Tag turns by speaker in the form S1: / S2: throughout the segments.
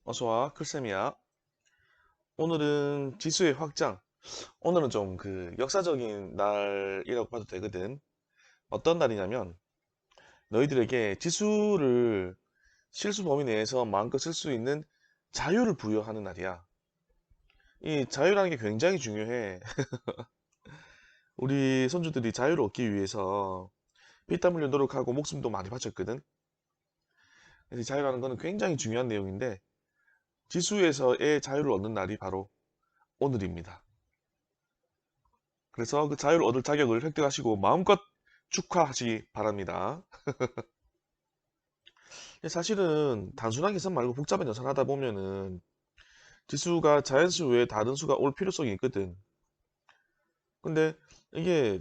S1: 어서와, 클쌤이야. 오늘은 지수의 확장. 오늘은 좀 역사적인 날이라고 봐도 되거든. 어떤 날이냐면, 너희들에게 지수를 실수 범위 내에서 마음껏 쓸 수 있는 자유를 부여하는 날이야. 이 자유라는 게 굉장히 중요해. 우리 손주들이 자유를 얻기 위해서 피땀 흘려 노력하고 목숨도 많이 바쳤거든. 그래서 이 자유라는 거는 굉장히 중요한 내용인데, 지수에서의 자유를 얻는 날이 바로 오늘입니다. 그래서 그 자유를 얻을 자격을 획득하시고 마음껏 축하하시기 바랍니다. 사실은 단순한 계산 말고 복잡한 계산을 하다 보면은 지수가 자연수 외에 다른 수가 올 필요성이 있거든. 근데 이게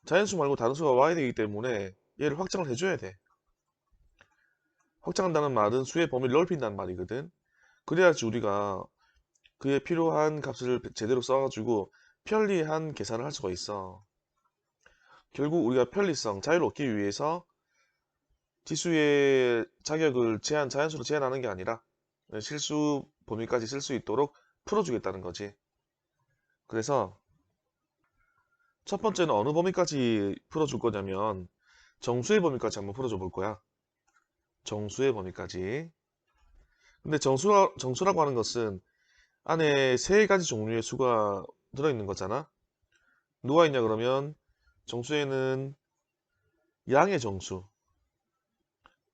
S1: 자연수 말고 다른 수가 와야 되기 때문에 얘를 확장을 해줘야 돼. 확장한다는 말은 수의 범위를 넓힌다는 말이거든. 그래야지 우리가 그에 필요한 값을 제대로 써가지고 편리한 계산을 할 수가 있어. 결국 우리가 편리성, 자유를 얻기 위해서 지수의 자격을 자연수로 제한하는 게 아니라 실수 범위까지 쓸 수 있도록 풀어주겠다는 거지. 그래서 첫 번째는 어느 범위까지 풀어줄 거냐면 정수의 범위까지 한번 풀어줘 볼 거야. 정수의 범위까지. 근데 정수라고 하는 것은 안에 세 가지 종류의 수가 들어있는 거잖아. 누가 있냐 그러면 정수에는 양의 정수,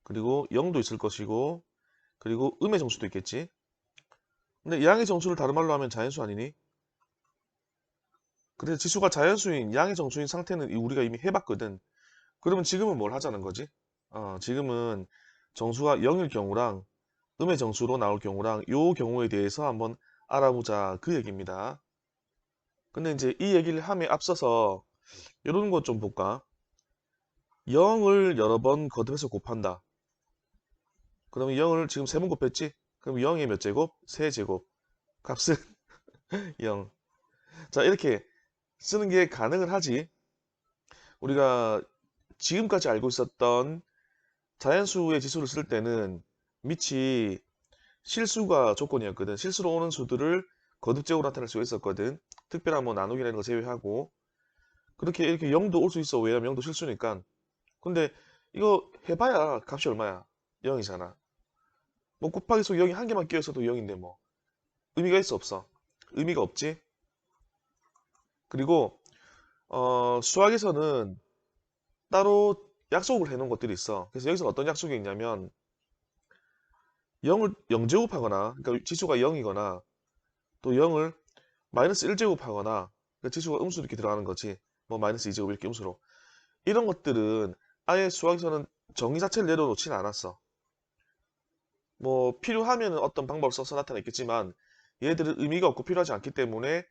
S1: 그리고 0도 있을 것이고, 그리고 음의 정수도 있겠지. 근데 양의 정수를 다른 말로 하면 자연수 아니니? 그래서 지수가 자연수인 양의 정수인 상태는 우리가 이미 해봤거든. 그러면 지금은 뭘 하자는 거지? 지금은 정수가 0일 경우랑 음의 정수로 나올 경우랑 요 경우에 대해서 한번 알아보자 그 얘기입니다. 근데 이제 이 얘기를 함에 앞서서 이런 것 좀 볼까? 0을 여러 번 거듭해서 곱한다. 그러면 0을 지금 세 번 곱했지? 그럼 0의 몇 제곱? 세제곱. 값은 0. 자, 이렇게 쓰는 게 가능은 하지. 우리가 지금까지 알고 있었던 자연수의 지수를 쓸 때는 밑이 실수가 조건이었거든. 실수로 오는 수들을 거듭적으로 나타낼 수가 있었거든. 특별한 뭐 나누기라는 거 제외하고. 그렇게 이렇게 0도 올 수 있어. 왜냐면 0도 실수니까. 근데 이거 해봐야 값이 얼마야? 0이잖아. 뭐 곱하기 속 0이 한 개만 끼어있어도 0인데 뭐. 의미가 있어 없어? 의미가 없지? 그리고 수학에서는 따로 약속을 해놓은 것들이 있어. 그래서 여기서 어떤 약속이 있냐면 0을 0제곱하거나 그러니까 지수가 0이거나 또 0을 마이너스 1제곱하거나 그러니까 지수가 음수로 이렇게 들어가는 거지. 뭐 마이너스 2제곱 이렇게 음수로. 이런 것들은 아예 수학에서는 정의 자체를 내려놓지는 않았어. 뭐 필요하면 어떤 방법을 써서 나타냈겠지만 얘들은 의미가 없고 필요하지 않기 때문에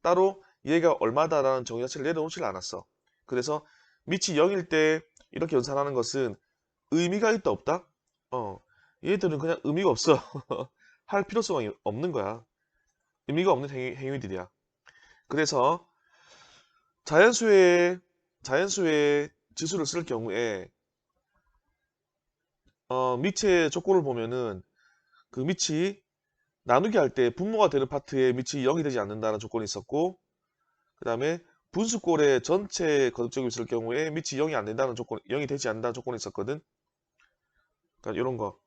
S1: 따로 얘가 얼마다라는 정의 자체를 내려놓지 않았어. 그래서 밑이 0일 때 이렇게 연산하는 것은 의미가 있다 없다? 얘들은 그냥 의미가 없어. 할 필요성이 없는 거야. 의미가 없는 행위들이야. 그래서 자연수의 자연수의 지수를 쓸 경우에 밑의 조건을 보면은 그 밑이 나누기 할 때 분모가 되는 파트에 밑이 0이 되지 않는다는 조건이 있었고 그 다음에 분수꼴의 전체 거듭적이 있을 경우에 밑이 0이 안 된다는 조건, 0이 되지 않는다는 조건이 있었거든. 그러니까 이런 거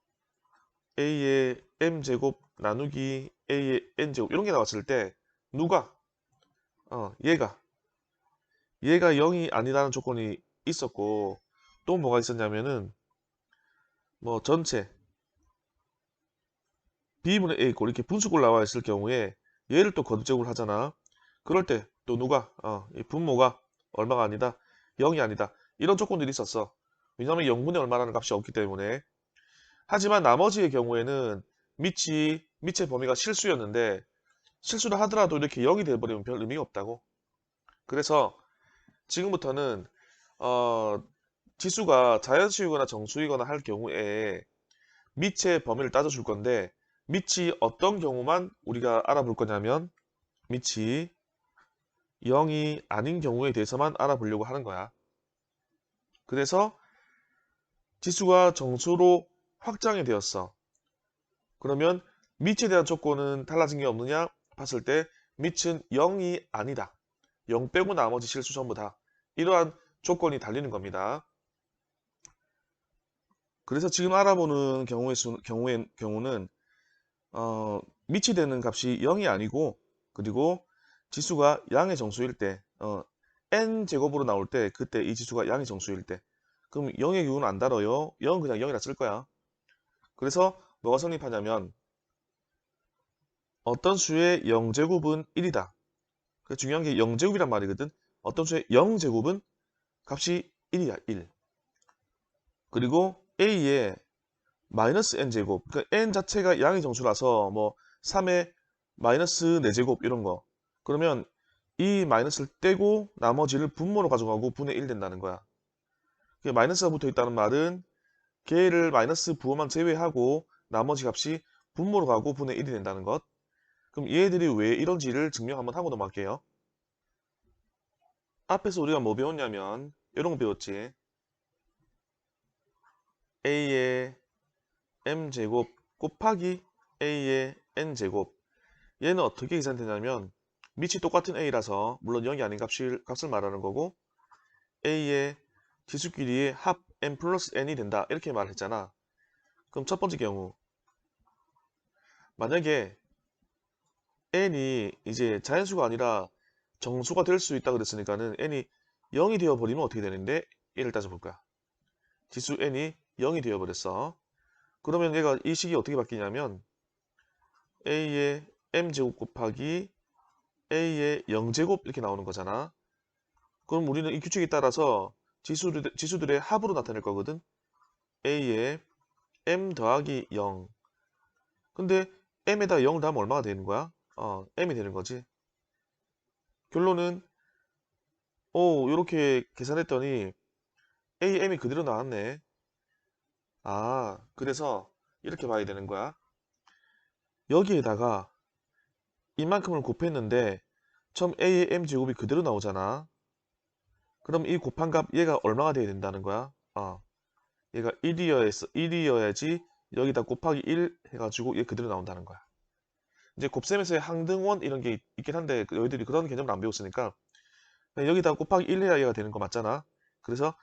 S1: a의 m제곱 나누기 a의 n제곱 이런 게 나왔을 때 누가 얘가 0이 아니라는 조건이 있었고 또 뭐가 있었냐면은 뭐 전체 b분의 a 꼴 이렇게 분수꼴 나와 있을 경우에 얘를 또 거듭적으로 하잖아. 그럴 때 또 누가 이 분모가 얼마가 아니다 0이 아니다 이런 조건들이 있었어. 왜냐하면 0분의 얼마라는 값이 없기 때문에. 하지만 나머지의 경우에는 밑의 범위가 실수였는데 실수를 하더라도 이렇게 0이 돼버리면 별 의미가 없다고. 그래서 지금부터는 어, 지수가 자연수이거나 정수이거나 할 경우에 밑의 범위를 따져줄 건데 밑이 어떤 경우만 우리가 알아볼 거냐면 밑이 0이 아닌 경우에 대해서만 알아보려고 하는 거야. 그래서 지수가 정수로 확장이 되었어. 그러면 밑에 대한 조건은 달라진 게 없느냐 봤을 때 밑은 0이 아니다. 0 빼고 나머지 실수 전부 다. 이러한 조건이 달리는 겁니다. 그래서 지금 알아보는 경우는 밑이 되는 값이 0이 아니고, 그리고 지수가 양의 정수일 때, n제곱으로 나올 때, 그때 이 지수가 양의 정수일 때, 그럼 0의 기호는 안 달아요. 0은 그냥 0이라 쓸 거야. 그래서 뭐가 성립하냐면 어떤 수의 0제곱은 1이다. 중요한 게 0제곱이란 말이거든. 어떤 수의 0제곱은 값이 1이야, 1. 그리고 a의 마이너스 n제곱, 그러니까 n 자체가 양의 정수라서 뭐 3의 마이너스 4제곱 이런 거. 그러면 이 마이너스를 떼고 나머지를 분모로 가져가고 분의 1 된다는 거야. 마이너스가 붙어 있다는 말은 걔를 마이너스 부호만 제외하고 나머지 값이 분모로 가고 분의 1이 된다는 것. 그럼 얘들이 왜 이런지를 증명 한번 하고 넘어갈게요. 앞에서 우리가 뭐 배웠냐면 이런 거 배웠지. a의 m제곱 곱하기 a의 n제곱. 얘는 어떻게 계산되냐면 밑이 똑같은 a라서 물론 0이 아닌 값을 말하는 거고, a의 지수끼리의 합 n 플러스 n이 된다 이렇게 말했잖아. 그럼 첫 번째 경우 만약에 n이 이제 자연수가 아니라 정수가 될 수 있다 그랬으니까는 n이 0이 되어버리면 어떻게 되는데, 얘를 따져볼 거야. 지수 n이 0이 되어버렸어. 그러면 얘가 이 식이 어떻게 바뀌냐면 a의 m제곱 곱하기 a의 0제곱 이렇게 나오는 거잖아. 그럼 우리는 이 규칙에 따라서 지수들의 합으로 나타낼 거거든. a의 m 더하기 0. 근데 m에다 0을 더하면 얼마가 되는 거야? m이 되는 거지. 결론은 이렇게 계산했더니 a, m이 그대로 나왔네. 그래서 이렇게 봐야 되는 거야. 여기에다가 이만큼을 곱했는데 처음 a의 m제곱이 그대로 나오잖아. 그럼 이 곱한 값 얘가 얼마가 돼야 된다는 거야? 얘가 1이어야지 여기다 곱하기 1 해가지고 얘 그대로 나온다는 거야. 이제 곱셈에서의 항등원 이런 게 있긴 한데 너희들이 그런 개념을 안 배웠으니까 여기다 곱하기 1 해야 얘가 되는 거 맞잖아. 그래서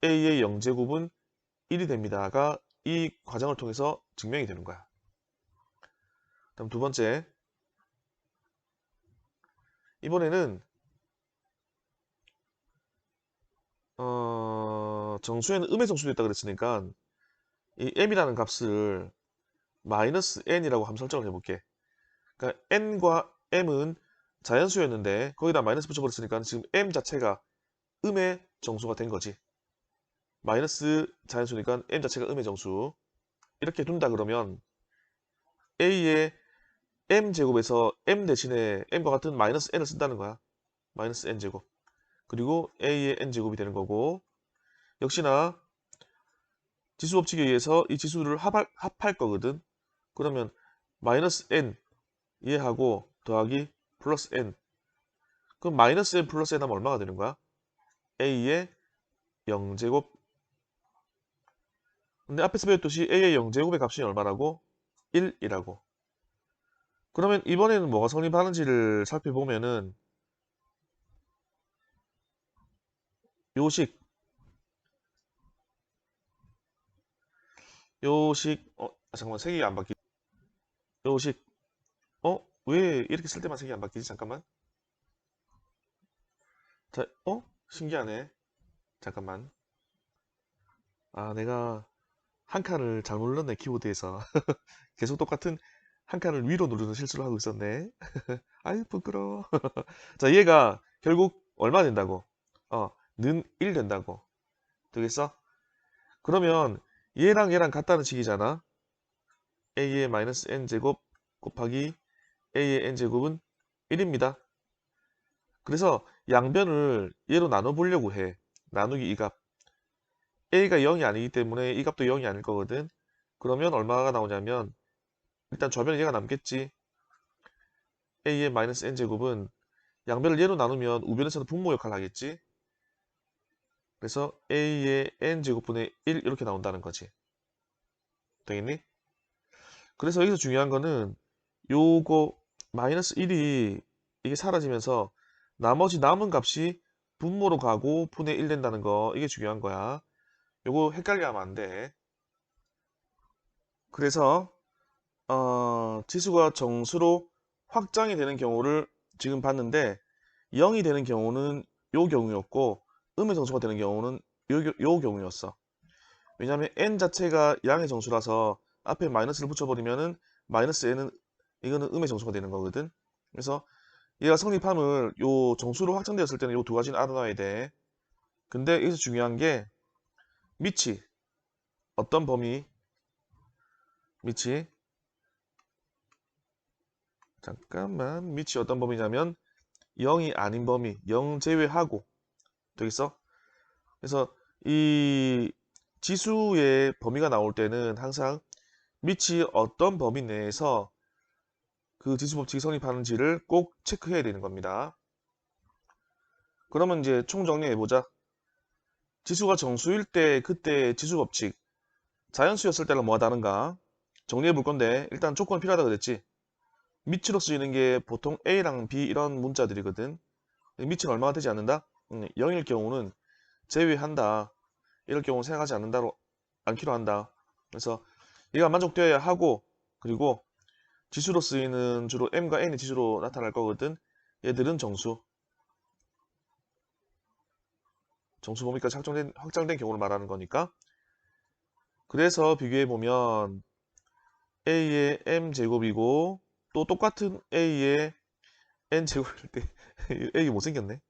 S1: a의 0제곱은 1이 됩니다가 이 과정을 통해서 증명이 되는 거야. 다음 두 번째, 이번에는 정수에는 음의 정수도 있다 그랬으니까 이 m이라는 값을 마이너스 n이라고 한번 설정을 해볼게. 그러니까 n과 m은 자연수였는데 거기다 마이너스 붙여버렸으니까 지금 m 자체가 음의 정수가 된 거지. 마이너스 자연수니까 m 자체가 음의 정수. 이렇게 둔다 그러면 a의 m제곱에서 m 대신에 m과 같은 마이너스 n을 쓴다는 거야. 마이너스 n제곱. 그리고 a의 n제곱이 되는 거고, 역시나 지수 법칙에 의해서 이 지수를 합할 거거든. 그러면 마이너스 n 얘하고 더하기 플러스 n. 그럼 마이너스 n 플러스 n 하면 얼마가 되는 거야? a의 0제곱. 근데 앞에서 배웠듯이 a의 0제곱의 값이 얼마라고? 1이라고. 그러면 이번에는 뭐가 성립하는지를 살펴보면은 요식, 잠깐만 색이 안 바뀌. 요식, 왜 이렇게 쓸 때만 색이 안 바뀌지? 잠깐만. 자, 신기하네. 잠깐만. 내가 한 칸을 잘못 눌렀네, 키보드에서. 계속 똑같은 한 칸을 위로 누르는 실수를 하고 있었네. 아유, 부끄러워. 자, 얘가 결국 얼마 된다고? 는 1 된다고. 되겠어? 그러면 얘랑 같다는 식이잖아. a의 마이너스 n제곱 곱하기 a의 n제곱은 1입니다. 그래서 양변을 얘로 나눠보려고 해. 나누기 이 값. a가 0이 아니기 때문에 이 값도 0이 아닐 거거든. 그러면 얼마가 나오냐면 일단 좌변에 얘가 남겠지. a의 마이너스 n제곱은 양변을 얘로 나누면 우변에서는 분모 역할을 하겠지. 그래서 a의 n제곱분의 1 이렇게 나온다는 거지. 되겠니? 그래서 여기서 중요한 거는 요거 마이너스 1이 이게 사라지면서 나머지 남은 값이 분모로 가고 분의 1 된다는 거, 이게 중요한 거야. 요거 헷갈려 하면 안 돼. 그래서 지수가 정수로 확장이 되는 경우를 지금 봤는데 0이 되는 경우는 요 경우였고 음의 정수가 되는 경우는 요 경우였어. 왜냐하면 n 자체가 양의 정수라서 앞에 마이너스를 붙여버리면은 마이너스 n은 이거는 음의 정수가 되는 거거든. 그래서 얘가 성립함을 요 정수로 확장되었을 때는 요 두 가지는 알아놔야 돼. 근데 여기서 중요한 게 밑이 어떤 범위, 밑이 잠깐만, 밑이 어떤 범위냐면 0이 아닌 범위, 0 제외하고, 되겠어? 그래서 이 지수의 범위가 나올 때는 항상 밑이 어떤 범위 내에서 그 지수 법칙이 성립하는지를 꼭 체크해야 되는 겁니다. 그러면 이제 총정리해보자. 지수가 정수일 때 그때 지수 법칙, 자연수였을 때랑 뭐가 다른가? 정리해볼 건데 일단 조건이 필요하다 그랬지. 밑으로 쓰이는 게 보통 A랑 B 이런 문자들이거든. 밑은 얼마가 되지 않는다? 0일 경우는 제외한다. 이럴 경우 생각하지 않기로 한다. 그래서 얘가 만족되어야 하고, 그리고 지수로 쓰이는 주로 m과 n의 지수로 나타날 거거든. 얘들은 정수 범위까지 확장된 경우를 말하는 거니까. 그래서 비교해보면 a의 m제곱이고 또 똑같은 a의 n제곱일 때 a 못생겼네.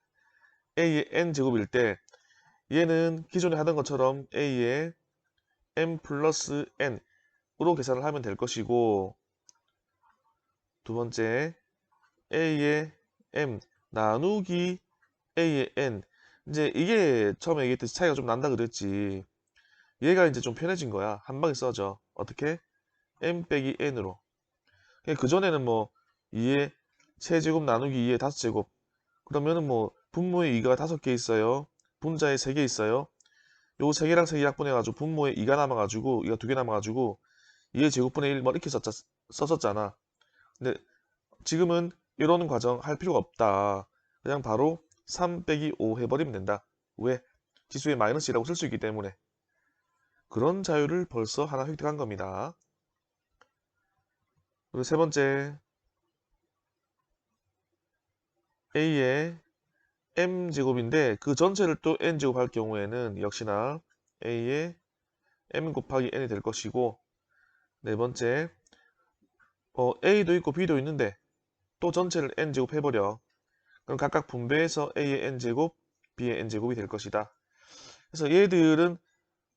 S1: a의 n제곱일 때 얘는 기존에 하던 것처럼 a의 m 플러스 n으로 계산을 하면 될 것이고, 두 번째 a의 m 나누기 a의 n, 이제 이게 처음에 얘기했듯이 차이가 좀 난다 그랬지. 얘가 이제 좀 편해진 거야. 한 방에 써져. 어떻게? m 빼기 n으로. 그전에는 뭐 2의 세제곱 나누기 2의 5제곱, 그러면은 뭐 분모에 2가 5개 있어요. 분자에 3개 있어요. 요 3개랑 3개 약분해가지고 분모에 2가 남아가지고 2가 2개 남아가지고 2의 제곱분의 1 뭐 이렇게 썼었잖아. 근데 지금은 이런 과정 할 필요가 없다. 그냥 바로 3 빼기 5 해버리면 된다. 왜? 지수에 마이너스라고 쓸 수 있기 때문에. 그런 자유를 벌써 하나 획득한 겁니다. 그리고 세 번째, a의 m제곱인데 그 전체를 또 n제곱 할 경우에는 역시나 a의 m 곱하기 n이 될 것이고, 네 번째, a도 있고 b도 있는데 또 전체를 n제곱 해버려. 그럼 각각 분배해서 a의 n제곱, b의 n제곱이 될 것이다. 그래서 얘들은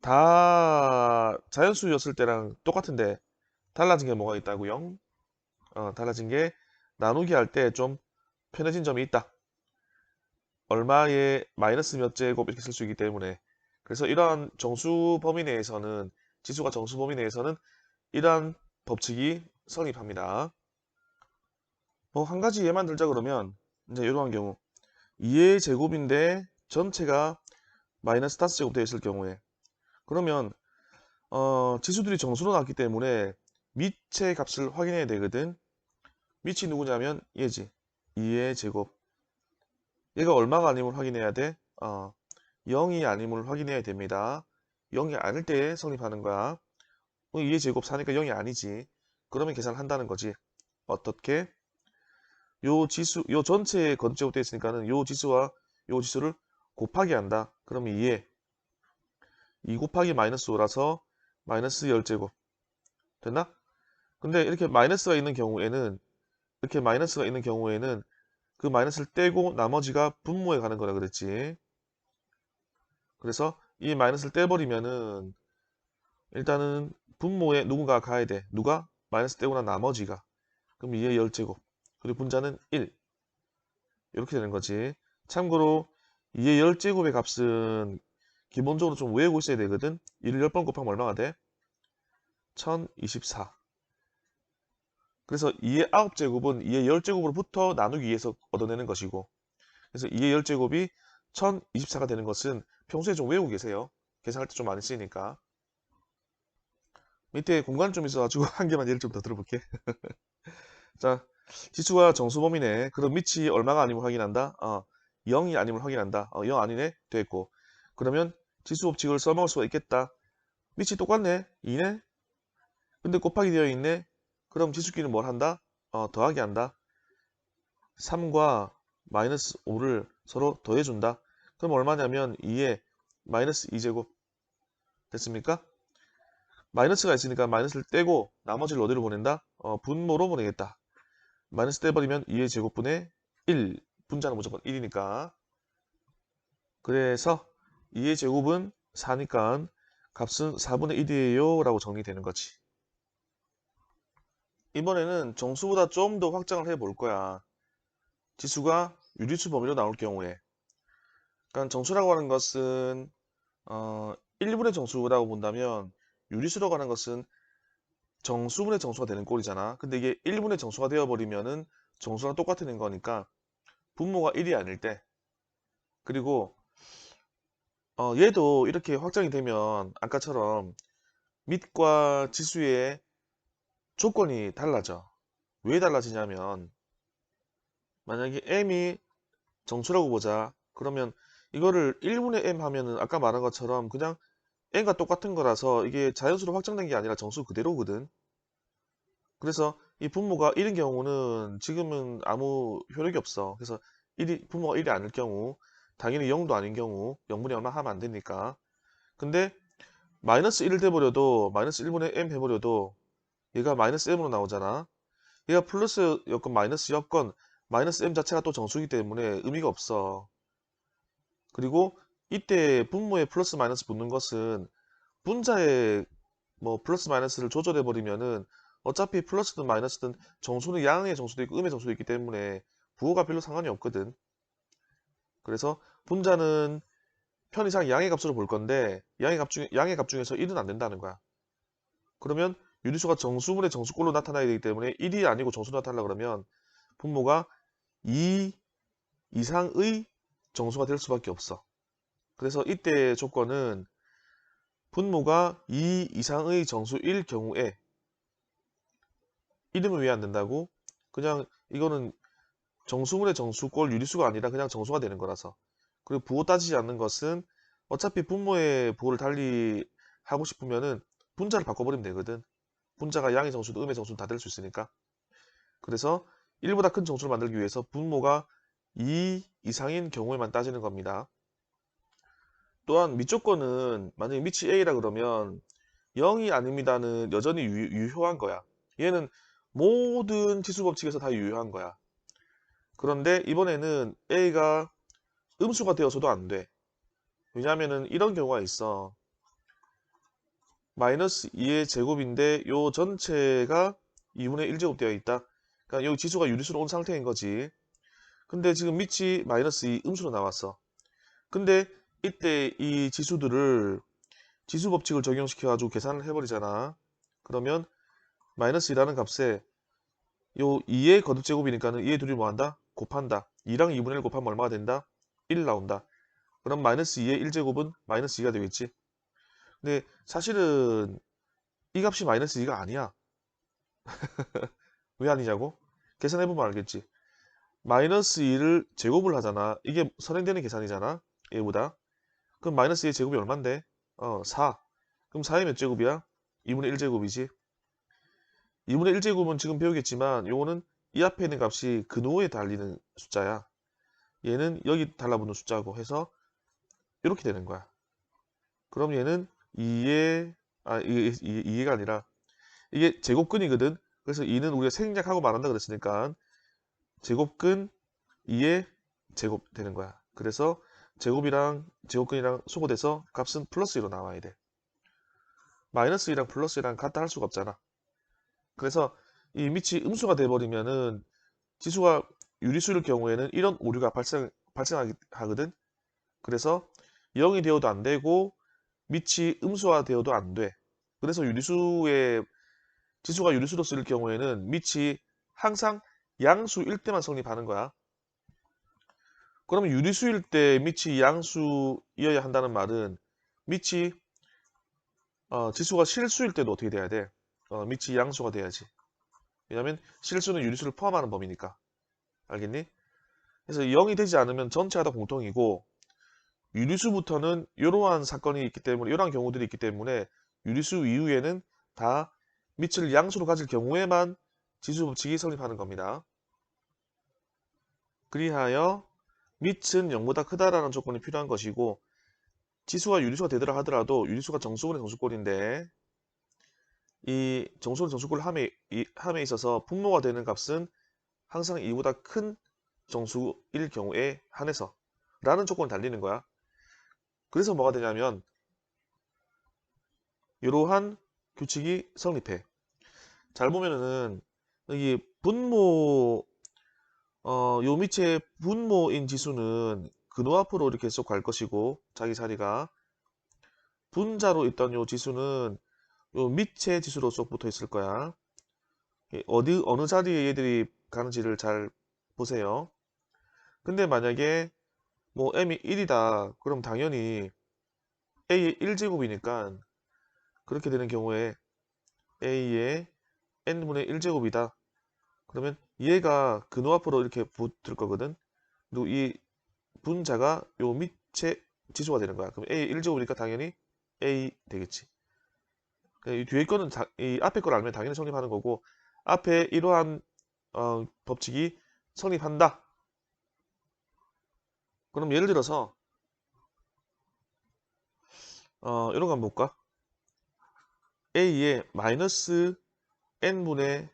S1: 다 자연수였을 때랑 똑같은데 달라진 게 뭐가 있다고요? 달라진 게 나누기 할 때 좀 편해진 점이 있다. 얼마의 마이너스 몇 제곱 이렇게 쓸 수 있기 때문에. 그래서 이러한 정수 범위 내에서는, 지수가 정수 범위 내에서는 이러한 법칙이 성립합니다. 뭐 한 가지 예만 들자 그러면 이제 이러한 경우 2의 제곱인데 전체가 마이너스 5제곱 되어 있을 경우에, 그러면 지수들이 정수로 나왔기 때문에 밑의 값을 확인해야 되거든. 밑이 누구냐면 얘지. 2의 제곱. 얘가 얼마가 아님을 확인해야 돼? 0이 아님을 확인해야 됩니다. 0이 아닐 때 성립하는 거야. 2의 제곱 4니까 0이 아니지. 그러면 계산을 한다는 거지. 어떻게? 요 지수, 요 전체에 거듭제곱 되어 있으니까는 요 지수와 요 지수를 곱하기 한다. 그러면 2 곱하기 마이너스 5라서 마이너스 10제곱. 됐나? 근데 이렇게 마이너스가 있는 경우에는, 그 마이너스를 떼고 나머지가 분모에 가는 거라 그랬지. 그래서 이 마이너스를 떼버리면은 일단은 분모에 누군가 가야 돼. 누가? 마이너스 떼고 난 나머지가. 그럼 2의 10제곱. 그리고 분자는 1. 이렇게 되는 거지. 참고로 2의 10제곱의 값은 기본적으로 좀 외우고 있어야 되거든. 1을 10번 곱하면 얼마가 돼? 1024. 그래서 2의 9제곱은 2의 10제곱으로부터 나누기 위해서 얻어내는 것이고, 그래서 2의 10제곱이 1024가 되는 것은 평소에 좀 외우고 계세요. 계산할 때 좀 많이 쓰이니까. 밑에 공간 좀 있어가지고 한 개만 예를 좀 더 들어볼게. 자, 지수가 정수범위네. 그럼 밑이 얼마가 아니면 확인한다? 0이 아니면 확인한다. 0 아니네? 됐고. 그러면 지수 법칙을 써먹을 수가 있겠다. 밑이 똑같네? 2네? 근데 곱하기 되어 있네? 그럼 지수끼리는 뭘 한다? 더하기 한다. 3과 마이너스 5를 서로 더해준다. 그럼 얼마냐면 2에 마이너스 2제곱 됐습니까? 마이너스가 있으니까 마이너스를 떼고 나머지를 어디로 보낸다? 분모로 보내겠다. 마이너스 떼버리면 2의 제곱분의 1. 분자는 무조건 1이니까. 그래서 2의 제곱은 4니까 값은 4분의 1이에요 라고 정리되는 거지. 이번에는 정수보다 좀 더 확장을 해볼 거야. 지수가 유리수 범위로 나올 경우에. 그러니까 정수라고 하는 것은 1분의 정수라고 본다면 유리수라고 하는 것은 정수분의 정수가 되는 꼴이잖아. 근데 이게 1분의 정수가 되어버리면은 정수랑 똑같은 거니까 분모가 1이 아닐 때 그리고 얘도 이렇게 확장이 되면 아까처럼 밑과 지수의 조건이 달라져. 왜 달라지냐면 만약에 m이 정수라고 보자. 그러면 이거를 1분의 m 하면은 아까 말한 것처럼 그냥 n과 똑같은 거라서 이게 자연수로 확장된 게 아니라 정수 그대로거든. 그래서 이 분모가 1인 경우는 지금은 아무 효력이 없어. 그래서 분모가 1이 아닐 경우 당연히 0도 아닌 경우 0분의 얼마 하면 안 되니까. 근데 마이너스 1을 돼버려도 마이너스 1분의 m 해버려도 얘가 마이너스 m으로 나오잖아. 얘가 플러스 여건 마이너스 여건 마이너스 m 자체가 또 정수이기 때문에 의미가 없어. 그리고 이때 분모에 플러스 마이너스 붙는 것은 분자에 뭐 플러스 마이너스를 조절해 버리면은 어차피 플러스든 마이너스든 정수는 양의 정수도 있고 음의 정수도 있기 때문에 부호가 별로 상관이 없거든. 그래서 분자는 편의상 양의 값으로 볼 건데 양의 값 중에서 1은 안 된다는 거야. 그러면 유리수가 정수분의 정수꼴로 나타나야 되기 때문에 1이 아니고 정수로 나타나려 그러면 분모가 2 이상의 정수가 될 수밖에 없어. 그래서 이때 조건은 분모가 2 이상의 정수일 경우에 이름은 왜 안 된다고? 그냥 이거는 정수분의 정수꼴 유리수가 아니라 그냥 정수가 되는 거라서. 그리고 부호 따지지 않는 것은 어차피 분모의 부호를 달리 하고 싶으면은 분자를 바꿔버리면 되거든. 분자가 양의 정수도 음의 정수도 다 될 수 있으니까. 그래서 1보다 큰 정수를 만들기 위해서 분모가 2 이상인 경우에만 따지는 겁니다. 또한 밑조건은 만약에 밑이 A라 그러면 0이 아닙니다는 여전히 유효한 거야. 얘는 모든 지수 법칙에서 다 유효한 거야. 그런데 이번에는 A가 음수가 되어서도 안 돼. 왜냐하면은 이런 경우가 있어. 마이너스 2의 제곱인데 요 전체가 2분의 1제곱 되어 있다. 그러니까 여기 지수가 유리수로 온 상태인 거지. 근데 지금 밑이 마이너스 2 음수로 나왔어. 근데 이때 이 지수들을 지수 법칙을 적용시켜 가지고 계산을 해버리잖아. 그러면 마이너스 2라는 값에 요 2의 거듭제곱이니까는 2의 둘이 뭐한다? 곱한다. 2랑 2분의 1 곱하면 얼마가 된다? 1 나온다. 그럼 마이너스 2의 1제곱은 마이너스 2가 되겠지. 근데 사실은 이 값이 마이너스 2가 아니야. 왜 아니냐고? 계산해보면 알겠지. 마이너스 2를 제곱을 하잖아. 이게 선행되는 계산이잖아. 얘보다. 그럼 마이너스 2의 제곱이 얼만데? 4. 그럼 4의 몇 제곱이야? 2분의 1제곱이지. 2분의 1제곱은 지금 배우겠지만 요거는 이 앞에 있는 값이 근호에 달리는 숫자야. 얘는 여기 달라붙는 숫자고 해서 이렇게 되는 거야. 그럼 얘는 2가 아니라 이게 제곱근이거든. 그래서 2는 우리가 생략하고 말한다 그랬으니까 제곱근 2의 제곱 되는 거야. 그래서 제곱이랑 제곱근이랑 소거돼서 값은 플러스 2로 나와야 돼. 마이너스 2랑 플러스 2랑 같다 할 수가 없잖아. 그래서 이 밑이 음수가 돼버리면은 지수가 유리수일 경우에는 이런 오류가 발생하거든. 그래서 0이 되어도 안 되고 밑이 음수화 되어도 안 돼. 그래서 지수가 유리수로 쓸 경우에는 밑이 항상 양수일 때만 성립하는 거야. 그러면 유리수일 때 밑이 양수이어야 한다는 말은 밑이 지수가 실수일 때도 어떻게 돼야 돼? 밑이 양수가 돼야지. 왜냐면 실수는 유리수를 포함하는 범위니까. 알겠니? 그래서 0이 되지 않으면 전체가 다 공통이고 유리수부터는 이러한 사건이 있기 때문에 이러한 경우들이 있기 때문에 유리수 이후에는 다 밑을 양수로 가질 경우에만 지수 법칙이 성립하는 겁니다. 그리하여 밑은 0보다 크다라는 조건이 필요한 것이고 지수가 유리수가 되더라 하더라도 유리수가 정수분의 정수꼴인데 이 정수분의 정수꼴 함에 있어서 분모가 되는 값은 항상 이보다 큰 정수일 경우에 한해서 라는 조건을 달리는 거야. 그래서 뭐가 되냐면 이러한 규칙이 성립해. 잘 보면은 이 분모 요 밑에 분모인 지수는 근호 앞으로 이렇게 쏙 갈 것이고 자기 자리가 분자로 있던 요 지수는 요 밑에 지수로 쏙 붙어 있을 거야. 어느 자리에 얘들이 가는지를 잘 보세요. 근데 만약에 뭐 m이 1이다. 그럼 당연히 a의 1제곱이니까 그렇게 되는 경우에 a의 n분의 1제곱이다. 그러면 얘가 근호 앞으로 이렇게 붙을 거거든. 그리고 이 분자가 요 밑에 지수가 되는 거야. 그럼 a 1제곱이니까 당연히 a 되겠지. 이 뒤에 거는 이 앞에 걸 알면 당연히 성립하는 거고 앞에 이러한 법칙이 성립한다. 그럼 예를 들어서 이런 거 한번 볼까? a의 마이너스 n분의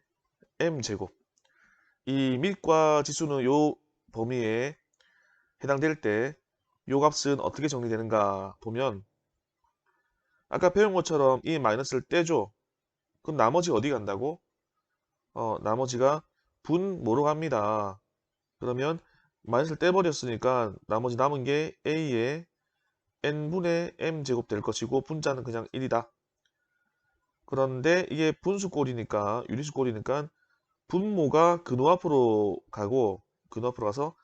S1: m제곱 이 밑과 지수는 요 범위에 해당될 때 요 값은 어떻게 정리되는가 보면 아까 배운 것처럼 이 마이너스를 떼줘. 그럼 나머지 어디 간다고? 나머지가 분모로 갑니다. 그러면 마이너스를 떼버렸으니까 나머지 남은 게 a의 n분의 m제곱 될 것이고 분자는 그냥 1이다. 그런데 이게 분수꼴이니까 유리수꼴이니까 분모가 근호 앞으로 가고 근호 앞으로 가서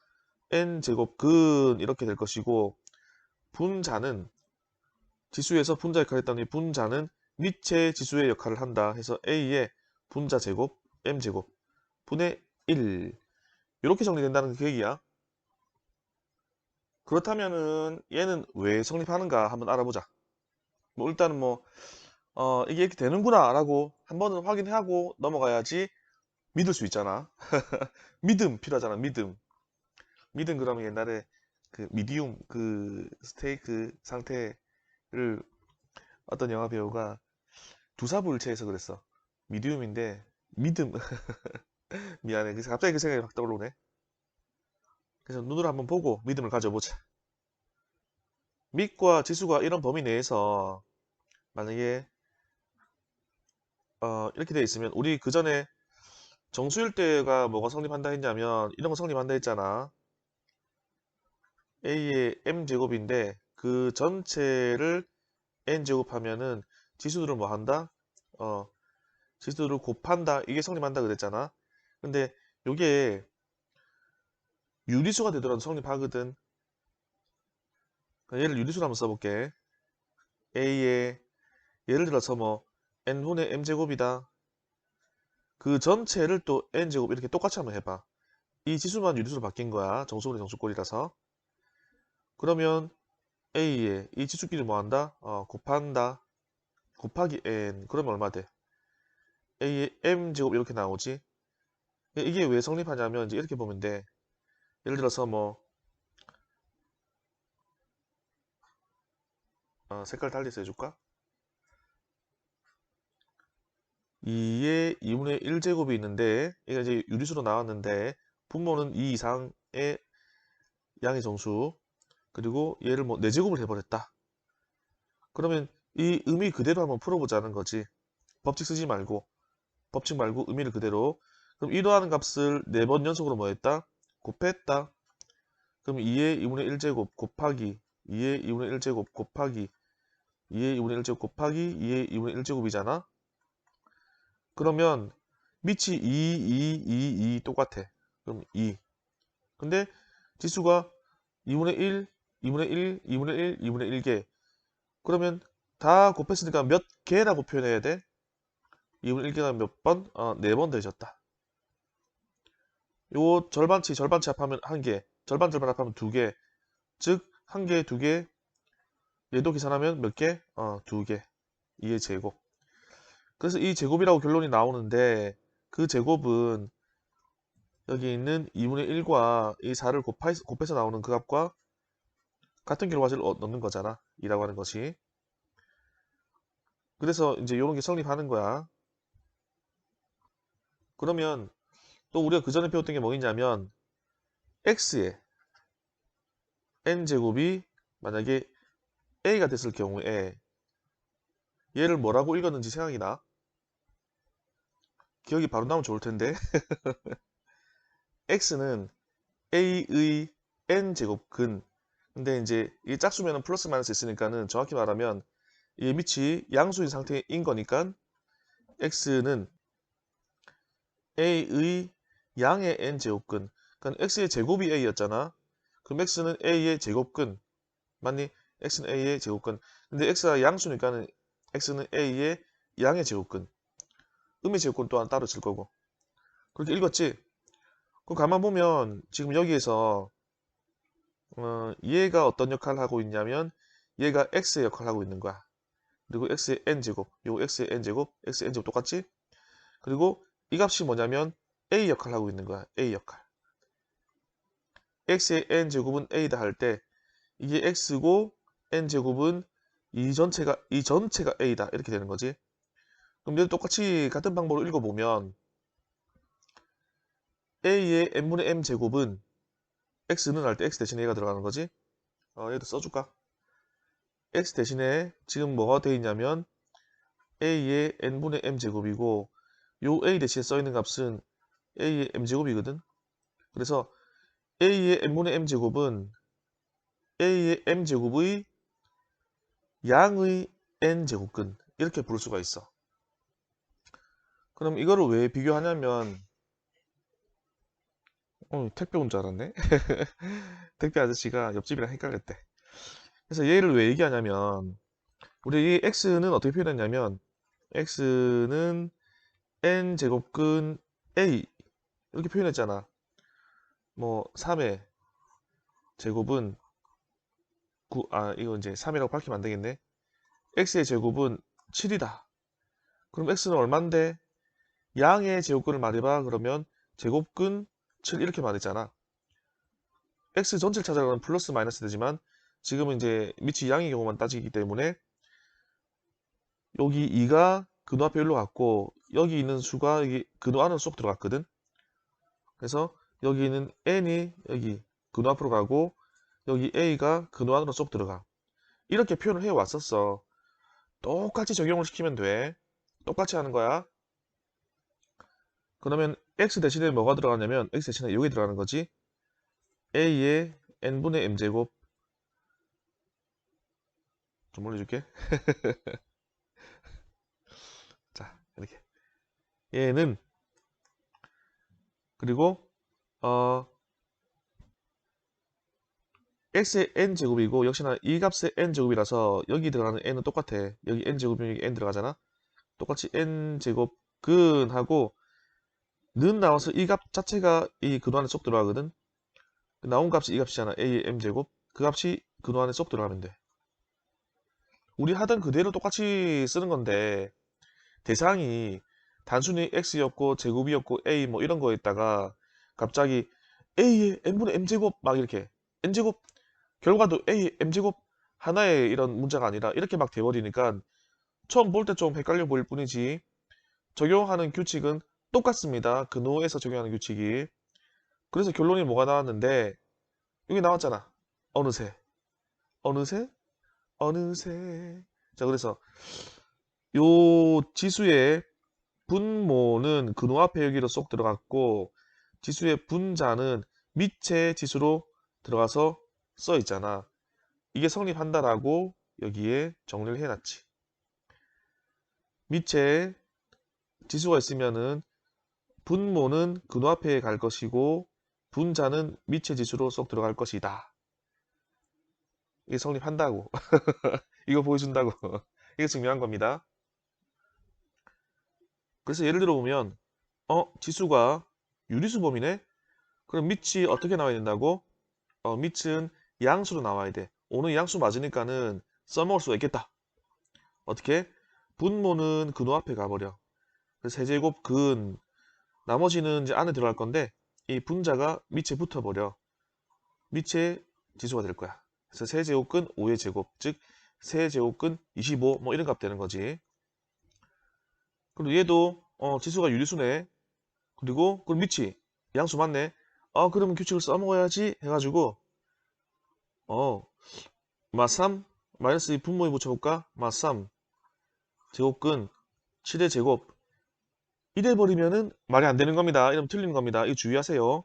S1: n제곱 근 이렇게 될 것이고 분자는 지수에서 분자 역할을 했더니 분자는 밑의 지수의 역할을 한다 해서 a의 분자 제곱 m제곱 분의 1 이렇게 정리된다는 그 얘기야. 그렇다면은 얘는 왜 성립하는가 한번 알아보자. 뭐 일단은 뭐 이게 이렇게 되는구나 라고 한 번은 확인하고 넘어가야지 믿을 수 있잖아. 믿음 필요하잖아. 믿음 그러면 옛날에 그 미디움 그 스테이크 상태를 어떤 영화 배우가 두사부일체해서 그랬어. 미디움인데 믿음 미안해. 그래서 갑자기 그 생각이 확 떠오르네. 그래서 눈으로 한번 보고 믿음을 가져보자. 밑과 지수가 이런 범위 내에서 만약에 이렇게 돼 있으면 우리 그 전에 정수일 때가 뭐가 성립한다 했냐면 이런 거 성립한다 했잖아. a의 m제곱인데 그 전체를 n제곱하면은 지수들을 뭐 한다? 지수들을 곱한다. 이게 성립한다 그랬잖아. 근데 요게 유리수가 되더라도 성립하거든. 얘를 유리수로 한번 써볼게. a의 예를 들어서 뭐 n분의 m제곱이다. 그 전체를 또 n제곱 이렇게 똑같이 한번 해봐. 이 지수만 유리수로 바뀐 거야. 정수분의 정수꼴이라서. 그러면 a의 이 지수끼리 뭐 한다? 곱한다. 곱하기 n. 그러면 얼마 돼? a의 m제곱 이렇게 나오지. 이게 왜 성립하냐면 이제 이렇게 보면 돼. 예를 들어서 뭐 색깔 달리서 해줄까? 2의 2분의 1제곱이 있는데 이게 이제 유리수로 나왔는데 분모는 2 이상의 양의 정수 그리고 얘를 뭐 4제곱을 해버렸다. 그러면 이 의미 그대로 한번 풀어보자는 거지. 법칙 쓰지 말고 법칙 말고 의미를 그대로. 그럼 이러한 값을 4번 연속으로 뭐 했다? 곱했다. 그럼 2의 2분의 1제곱 곱하기 2의 2분의 1제곱 곱하기 2의 2분의 1제곱 곱하기 2의 2분의 1제곱이잖아. 그러면 밑이 2 똑같아. 그럼 2. 근데 지수가 2분의 1, 2분의 1, 2분의 1, 2분의 1개. 그러면 다 곱했으니까 몇 개라고 표현해야 돼? 2분의 1개가 몇 번? 4번 더해졌다. 요 절반치 합하면 1개, 절반 합하면 2개. 즉 1개, 2개. 얘도 계산하면 몇 개? 2개. 2의 제곱. 그래서 이 제곱이라고 결론이 나오는데 그 제곱은 여기 있는 2분의 1과 이 4를 곱해서 나오는 그 값과 같은 결과지를 넣는 거잖아. 이라고 하는 것이. 그래서 이제 이런 게 성립하는 거야. 그러면 또 우리가 그 전에 배웠던 게 뭐였냐면 x의 n제곱이 만약에 a가 됐을 경우에 얘를 뭐라고 읽었는지 생각이 나? 기억이 바로 나면 좋을 텐데 x는 a의 n제곱근 근데 이제 이 짝수면은 플러스 마이너스 있으니까는 정확히 말하면 이 밑이 양수인 상태인 거니까 x는 a의 양의 n제곱근 그러니까 x의 제곱이 a였잖아. 그럼 x는 a의 제곱근 맞니? x는 a의 제곱근 근데 x가 양수니까는 x는 a의 양의 제곱근 음의 제곱근 또한 따로 칠 거고 그렇게 읽었지? 그럼 가만 보면 지금 여기에서 얘가 어떤 역할을 하고 있냐면 얘가 x의 역할을 하고 있는 거야. 그리고 x의 n제곱, 요거 x의 n제곱, x의 n제곱 똑같지? 그리고 이 값이 뭐냐면 a 역할을 하고 있는 거야. a 역할. x의 n제곱은 a다 할 때 이게 x고 n제곱은 이 전체가 a다 이렇게 되는 거지. 그럼 얘도 똑같이 같은 방법으로 읽어보면 a의 n분의 m제곱은 x는 할 때 x 대신에 얘가 들어가는 거지. 얘도 써줄까? x 대신에 지금 뭐가 되어 있냐면 a의 n분의 m제곱이고 요 a 대신에 써있는 값은 a의 m제곱이거든. 그래서 a의 n분의 m제곱은 a의 m제곱의 양의 n제곱근 이렇게 부를 수가 있어. 그럼 이거를 왜 비교하냐면 택배 온 줄 알았네. 택배 아저씨가 옆집이랑 헷갈렸대. 그래서 얘를 왜 얘기하냐면 우리 이 x는 어떻게 표현했냐면 x는 n제곱근 a 이렇게 표현했잖아. 뭐 3의 제곱은 이거 이제 3이라고 밝히면 안 되겠네. x의 제곱은 7이다. 그럼 x는 얼만데? 양의 제곱근을 말해봐. 그러면 제곱근 7 이렇게 말했잖아. x 전체를 찾아가면 플러스 마이너스 되지만 지금은 이제 밑이 양의 경우만 따지기 때문에 여기 2가 근호 앞에 일로 갔고 여기 있는 수가 여기 근호 안으로 쏙 들어갔거든. 그래서 여기 있는 n이 여기 근호 앞으로 가고 여기 a가 근호 안으로 쏙 들어가. 이렇게 표현을 해 왔었어. 똑같이 적용을 시키면 돼. 똑같이 하는 거야. 그러면 x 대신에 뭐가 들어가냐면 x 대신에 여기 들어가는 거지. a의 n분의 m제곱 좀 올려줄게. 자 이렇게 얘는 그리고 x의 n제곱이고 역시나 이 값의 n제곱이라서 여기 들어가는 n은 똑같아. 여기 n제곱이면 여기 n 들어가잖아. 똑같이 n제곱 근하고 는 나와서 이 값 자체가 이 근호 안에 쏙 들어가거든. 나온 값이 이 값이잖아. a의 m제곱. 그 값이 근호 안에 쏙 들어가면 돼. 우리 하던 그대로 똑같이 쓰는 건데 대상이 단순히 x였고 제곱이었고 a 뭐 이런 거였다가 갑자기 a의 n분의 m제곱 막 이렇게 n제곱 결과도 a의 m제곱 하나의 이런 문자가 아니라 이렇게 막 돼버리니까 처음 볼 때 좀 헷갈려 보일 뿐이지 적용하는 규칙은 똑같습니다. 근호에서 적용하는 규칙이. 그래서 결론이 뭐가 나왔는데 여기 나왔잖아. 어느새 어느새 어느새 자 그래서 요 지수의 분모는 근호 앞에 여기로 쏙 들어갔고 지수의 분자는 밑에 지수로 들어가서 써 있잖아. 이게 성립한다라고 여기에 정리를 해놨지. 밑에 지수가 있으면은 분모는 근호 앞에 갈 것이고 분자는 밑에 지수로 쏙 들어갈 것이다. 이게 성립한다고. 이거 보여준다고. 이게 증명한 겁니다. 그래서 예를 들어 보면 지수가 유리수 범위네? 그럼 밑이 어떻게 나와야 된다고? 밑은 양수로 나와야 돼. 오는 양수 맞으니까는 써먹을 수가 있겠다. 어떻게? 분모는 근호 앞에 가버려. 그래서 세제곱 근 나머지는 이제 안에 들어갈 건데 이 분자가 밑에 붙어버려. 밑에 지수가 될 거야. 그래서 세제곱근 5의 제곱, 즉 세제곱근 25 뭐 이런 값 되는 거지. 그리고 얘도 지수가 유리수네. 그리고 그럼 밑이 양수 맞네. 그러면 규칙을 써먹어야지 해가지고 마3 마이너스 이 분모에 붙여볼까? 마3 제곱근 7의 제곱 이래 버리면은 말이 안 되는 겁니다. 이러면 틀리는 겁니다. 이거 주의하세요.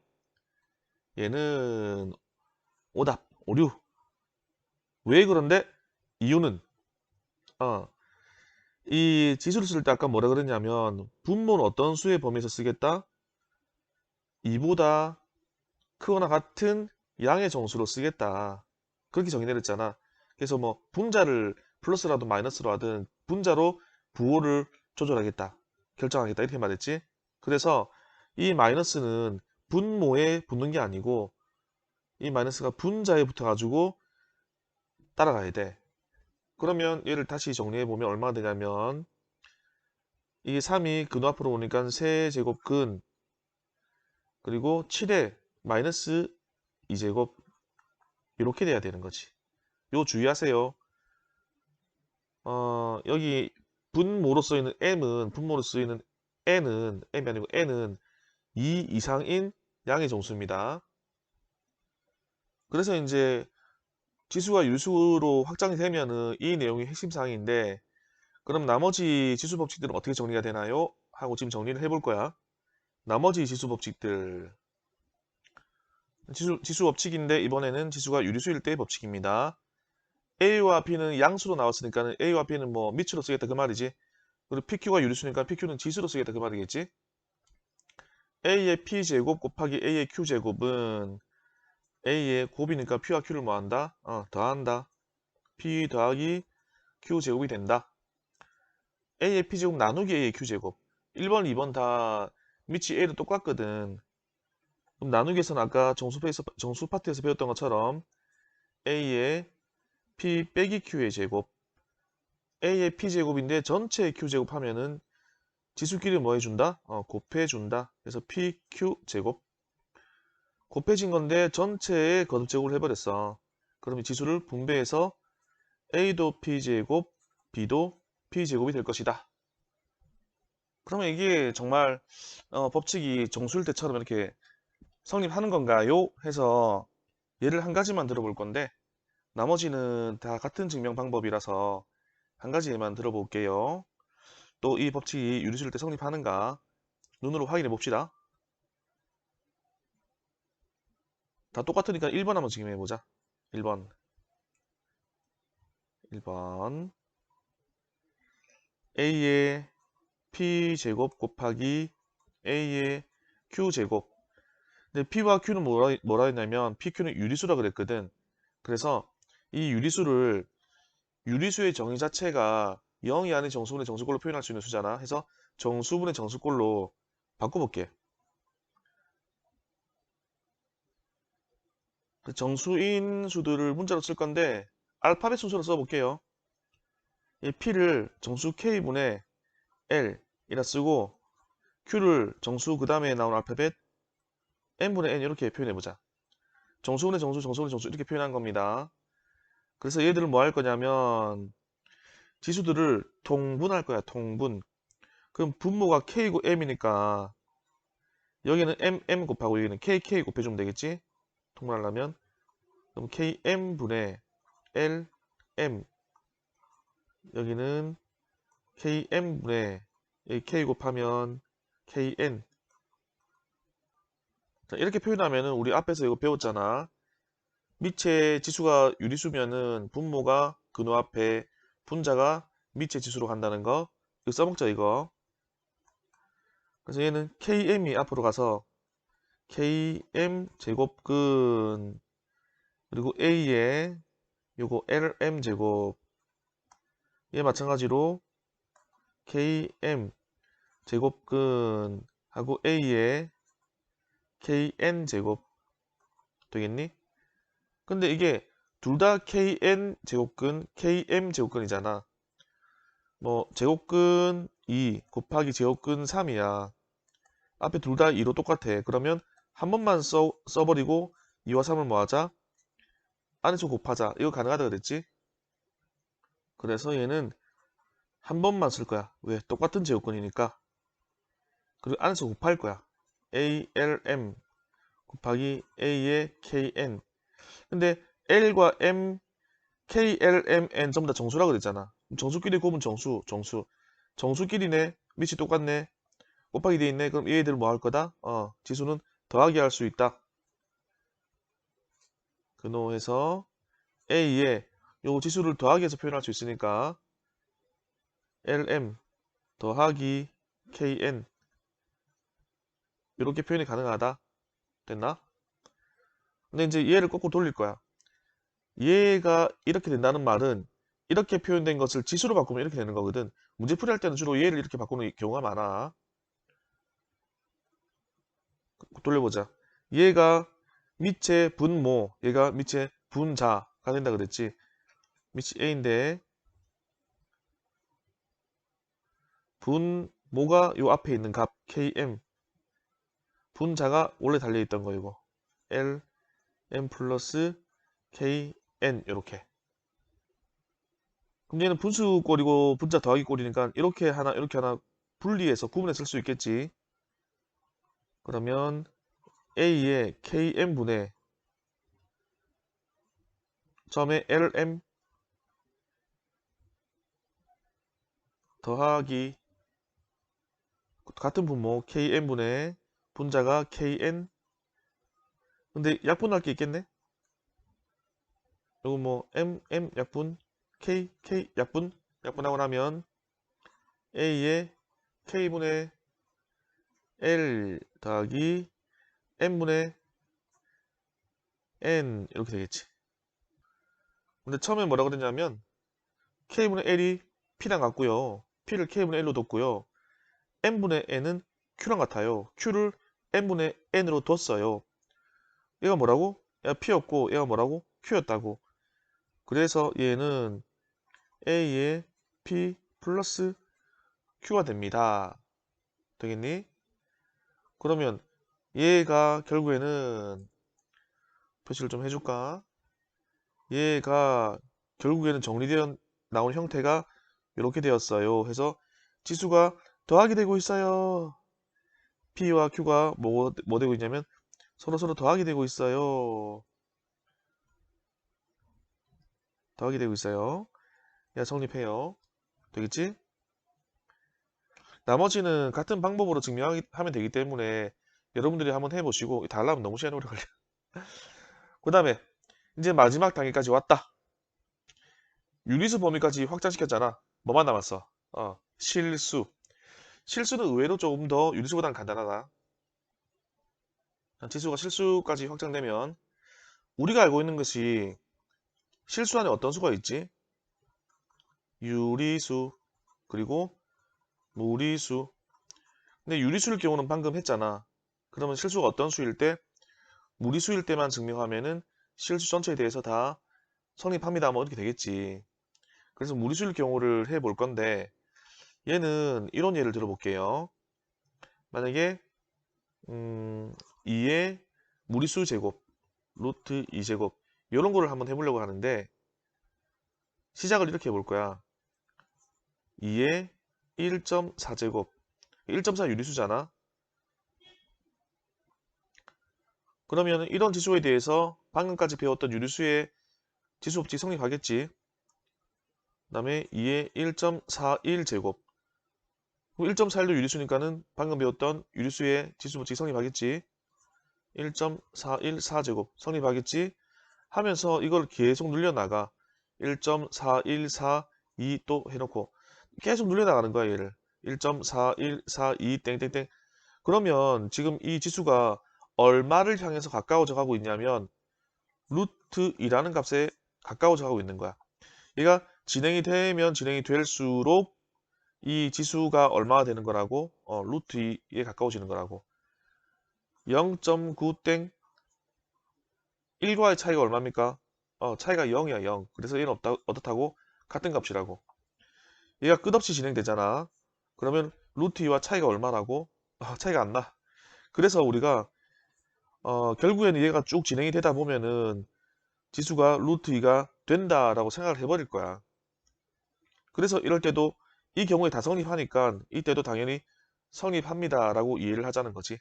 S1: 얘는 오답, 오류. 왜 그런데? 이유는 이 지수를 쓸 때 아까 뭐라 그랬냐면 분모는 어떤 수의 범위에서 쓰겠다? 2보다 크거나 같은 양의 정수로 쓰겠다. 그렇게 정의내렸잖아. 그래서 뭐 분자를 플러스라든 마이너스로 하든 분자로 부호를 조절하겠다. 결정하겠다. 이렇게 말했지. 그래서 이 마이너스는 분모에 붙는 게 아니고 이 마이너스가 분자에 붙어가지고 따라가야 돼. 그러면 얘를 다시 정리해보면 얼마나 되냐면 이게 3이 근호 앞으로 오니까 세제곱근 그리고 7에 마이너스 2제곱 이렇게 돼야 되는 거지. 요 주의하세요. 여기 분모로 쓰이는 m은 분모로 쓰이는 n은 m이 아니고 n은 2 이상인 양의 정수입니다. 그래서 이제 지수가 유수로 확장이 되면은 이 내용이 핵심 사항인데 그럼 나머지 지수 법칙들은 어떻게 정리가 되나요? 하고 지금 정리를 해볼 거야. 나머지 지수 법칙들 지수 법칙인데 이번에는 지수가 유리수일 때의 법칙입니다. A와 B는 양수로 나왔으니까 A와 B는 뭐 밑으로 쓰겠다 그 말이지. 그리고 PQ가 유리수니까 PQ는 지수로 쓰겠다 그 말이겠지. A의 P제곱 곱하기 A의 Q제곱은 A의 곱이니까 P와 Q를 뭐한다? 더한다. P 더하기 Q제곱이 된다. A의 P제곱 나누기 A의 Q제곱 1번, 2번 다 밑이 A로 똑같거든. 그럼 나누기에서는 아까 정수 파트에서 배웠던 것처럼 A의 P 빼기 Q의 제곱 A의 P제곱인데 전체의 Q제곱 하면은 지수끼리 뭐 해준다? 곱해준다. 그래서 PQ제곱 곱해진 건데 전체의 거듭제곱을 해버렸어. 그러면 지수를 분배해서 A도 P제곱, B도 P제곱이 될 것이다. 그러면 이게 정말 법칙이 정수일 때처럼 이렇게 성립하는 건가요? 해서 예를 한 가지만 들어볼 건데 나머지는 다 같은 증명 방법이라서 한 가지만 들어볼게요. 또 이 법칙이 유리수일 때 성립하는가 눈으로 확인해 봅시다. 다 똑같으니까 1번 한번 지금 해보자. 1번 A의 P제곱 곱하기 A의 Q제곱 근데 P와 Q는 뭐라 했냐면 PQ는 유리수라 그랬거든. 그래서 이 유리수의 정의 자체가 0이 아닌 정수분의 정수꼴로 표현할 수 있는 수잖아. 해서 정수분의 정수꼴로 바꿔볼게. 그 정수인 수들을 문자로 쓸 건데 알파벳 순서로 써볼게요. 이 P를 정수 K분의 L이라 쓰고 Q를 정수 그 다음에 나온 알파벳 N분의 N 이렇게 표현해보자. 정수분의 정수, 정수분의 정수 이렇게 표현한 겁니다. 그래서 얘들을 뭐 할 거냐면 지수들을 통분할 거야. 통분. 그럼 분모가 K고 M이니까 여기는 M 곱하고 여기는 KK 곱해주면 되겠지? 통분하려면 그럼 KM분의 LM 여기는 KM분의 K 곱하면 KN 자, 이렇게 표현하면은 우리 앞에서 이거 배웠잖아. 밑에 지수가 유리수면은 분모가 근호 앞에 분자가 밑에 지수로 간다는 거 이거 써먹자 이거. 그래서 얘는 KM이 앞으로 가서 KM 제곱근 그리고 A에 요거 LM 제곱 얘 마찬가지로 km 제곱근하고 a의 kn 제곱 되겠니? 근데 이게 둘 다 kn 제곱근, km 제곱근이잖아. 뭐 제곱근 2 곱하기 제곱근 3이야. 앞에 둘 다 2로 똑같아. 그러면 한 번만 써버리고 2와 3을 뭐 하자? 안에서 곱하자. 이거 가능하다 그랬지? 그래서 얘는 한 번만 쓸 거야. 왜? 똑같은 제곱근이니까. 그리고 안에서 곱할 거야. ALM 곱하기 A의 KN. 근데 L과 M, KLMN 전부 다 정수라고 그랬잖아. 정수끼리 곱은 정수. 정수끼리네. 밑이 똑같네. 곱하기 돼 있네. 그럼 얘들 뭐 할 거다? 지수는 더하기 할 수 있다. 근호해서 A에 요 지수를 더하기해서 표현할 수 있으니까 LM 더하기 KN 이렇게 표현이 가능하다. 됐나? 근데 이제 얘를 거꾸로 돌릴 거야. 얘가 이렇게 된다는 말은 이렇게 표현된 것을 지수로 바꾸면 이렇게 되는 거거든. 문제풀이 할 때는 주로 얘를 이렇게 바꾸는 경우가 많아. 돌려보자. 얘가 밑에 분모, 얘가 밑에 분자가 된다 그랬지. 밑이 A인데 분모가 요 앞에 있는 값 KM 분자가 원래 달려있던 거이고 L, M 플러스 KN 이렇게. 그럼 얘는 분수꼴이고 분자 더하기 꼴이니까 이렇게 하나 분리해서 구분해 쓸 수 있겠지. 그러면 A의 KM분의 처음에 LM 더하기 같은 분모 KM분의 분자가 KN. 근데 약분할 게 있겠네. 이거 뭐 M 약분 K 약분하고 나면 A의 K분의 L 더하기 M분의 N 이렇게 되겠지. 근데 처음에 뭐라 그랬냐면 K분의 L이 P랑 같고요. P를 K분의 L로 뒀고요. M분의 N은 Q랑 같아요. Q를 M분의 N으로 뒀어요. 얘가 뭐라고? 얘가 P였고 얘가 뭐라고? Q였다고. 그래서 얘는 A의 P 플러스 Q가 됩니다. 되겠니? 그러면 얘가 결국에는 표시를 좀 해줄까? 얘가 결국에는 정리되어 나온 형태가 이렇게 되었어요. 해서 지수가 더하기 되고 있어요. P와 Q가 뭐 되고 있냐면 서로 더하기 되고 있어요. 더하기 되고 있어요. 야, 성립해요. 되겠지? 나머지는 같은 방법으로 증명하면 되기 때문에 여러분들이 한번 해보시고 다 하려면 너무 시간이 오래 걸려. 그 다음에 이제 마지막 단계까지 왔다. 유리수 범위까지 확장시켰잖아. 뭐만 남았어? 실수. 실수는 의외로 조금 더 유리수보다는 간단하다. 지수가 실수까지 확장되면 우리가 알고 있는 것이 실수 안에 어떤 수가 있지? 유리수 그리고 무리수. 근데 유리수일 경우는 방금 했잖아. 그러면 실수가 어떤 수일 때? 무리수일 때만 증명하면은 실수 전체에 대해서 다 성립합니다. 뭐 이렇게 되겠지. 그래서 무리수일 경우를 해볼 건데 얘는 이런 예를 들어볼게요. 만약에 2의 무리수 제곱 루트 2제곱 이런 거를 한번 해보려고 하는데 시작을 이렇게 해볼 거야. 2의 1.4제곱 1.4 유리수잖아. 그러면 이런 지수에 대해서 방금까지 배웠던 유리수의 지수법칙 성립하겠지. 그 다음에 2의 1.41제곱 1.41도 유리수니까는 방금 배웠던 유리수의 지수법칙 성립하겠지. 1.414제곱 성립하겠지. 하면서 이걸 계속 늘려나가. 1.4142 또 해놓고 계속 늘려나가는 거야 얘를. 1.4142 땡땡땡. 그러면 지금 이 지수가 얼마를 향해서 가까워져 가고 있냐면 루트 2라는 값에 가까워져 가고 있는 거야. 얘가 진행이 되면 진행이 될수록 이 지수가 얼마가 되는 거라고? 루트 2에 가까워지는 거라고. 0.9땡 1과의 차이가 얼마입니까? 차이가 0이야, 0. 그래서 얘는 어떻다고? 같은 값이라고. 얘가 끝없이 진행되잖아. 그러면 루트 2와 차이가 얼마라고? 차이가 안 나. 그래서 우리가 결국에는 얘가 쭉 진행이 되다 보면은 지수가 루트 2가 된다라고 생각을 해버릴 거야. 그래서 이럴 때도 이 경우에 다 성립하니까 이때도 당연히 성립합니다라고 이해를 하자는 거지.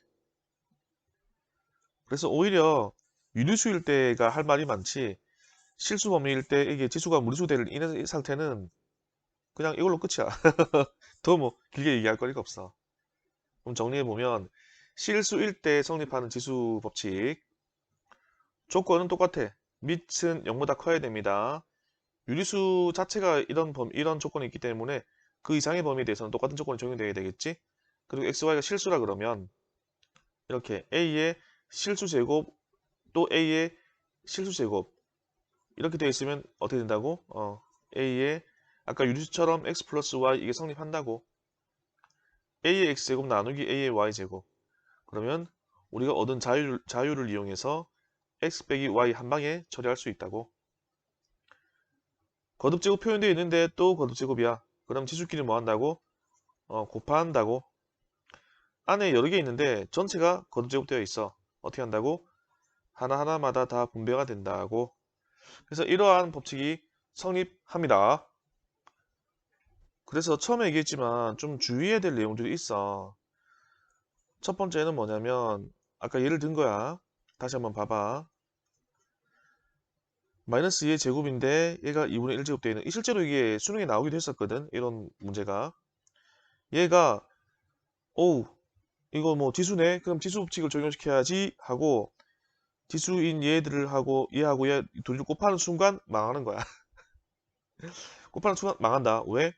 S1: 그래서 오히려 유리수일 때가 할 말이 많지 실수 범위일 때 이게 지수가 무리수대를 이는 상태는 그냥 이걸로 끝이야. 더 뭐 길게 얘기할 거리가 없어. 그럼 정리해보면 실수일 때 성립하는 지수 법칙 조건은 똑같아. 밑은 0보다 커야 됩니다. 유리수 자체가 이런 조건이 있기 때문에 그 이상의 범위에 대해서는 똑같은 조건이 적용되어야 되겠지. 그리고 xy가 실수라 그러면 이렇게 a의 실수 제곱 또 a의 실수 제곱 이렇게 되어 있으면 어떻게 된다고? a의 아까 유리수처럼 x 플러스 y 이게 성립한다고. a의 x제곱 나누기 a의 y제곱. 그러면 우리가 얻은 자유를 이용해서 x 빼기 y 한 방에 처리할 수 있다고. 거듭제곱 표현되어 있는데 또 거듭제곱이야. 그럼 지수끼리 뭐 한다고? 곱한다고. 안에 여러 개 있는데 전체가 거듭제곱 되어 있어. 어떻게 한다고? 하나하나마다 다 분배가 된다고. 그래서 이러한 법칙이 성립합니다. 그래서 처음에 얘기했지만 좀 주의해야 될 내용들이 있어. 첫 번째는 뭐냐면 아까 예를 든 거야. 다시 한번 봐봐. 마이너스 2의 제곱인데 얘가 2분의 1제곱 되어 있는 실제로 이게 수능에 나오기도 했었거든. 이런 문제가. 얘가 오우 이거 뭐 지수네? 그럼 지수 법칙을 적용시켜야지 하고 지수인 얘들을 하고 얘하고 얘 둘을 곱하는 순간 망하는 거야. 곱하는 순간 망한다. 왜?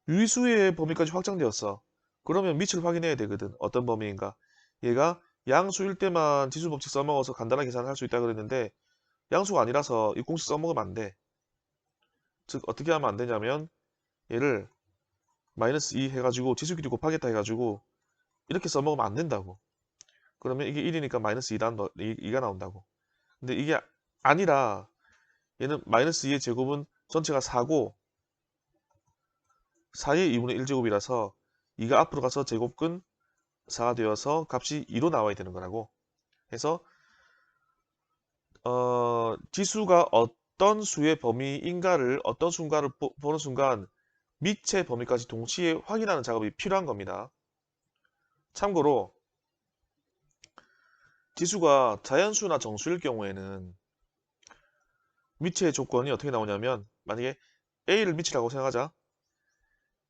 S1: 유리수의 범위까지 확장되었어. 그러면 밑을 확인해야 되거든. 어떤 범위인가. 얘가 양수일 때만 지수 법칙 써먹어서 간단하게 계산을 할 수 있다 그랬는데 양수가 아니라서 이 공식 써먹으면 안 돼. 즉 어떻게 하면 안 되냐면 얘를 마이너스 2 해가지고 지수끼리 곱하겠다 해가지고 이렇게 써먹으면 안 된다고. 그러면 이게 1이니까 마이너스 2가 나온다고. 근데 이게 아니라 얘는 마이너스 2의 제곱은 전체가 4고 4의 2분의 1제곱이라서 2가 앞으로 가서 제곱근 4가 되어서 값이 2로 나와야 되는 거라고. 해서 지수가 어떤 수의 범위인가를 어떤 순간을 보는 순간 밑의 범위까지 동시에 확인하는 작업이 필요한 겁니다. 참고로 지수가 자연수나 정수일 경우에는 밑의 조건이 어떻게 나오냐면 만약에 A를 밑이라고 생각하자.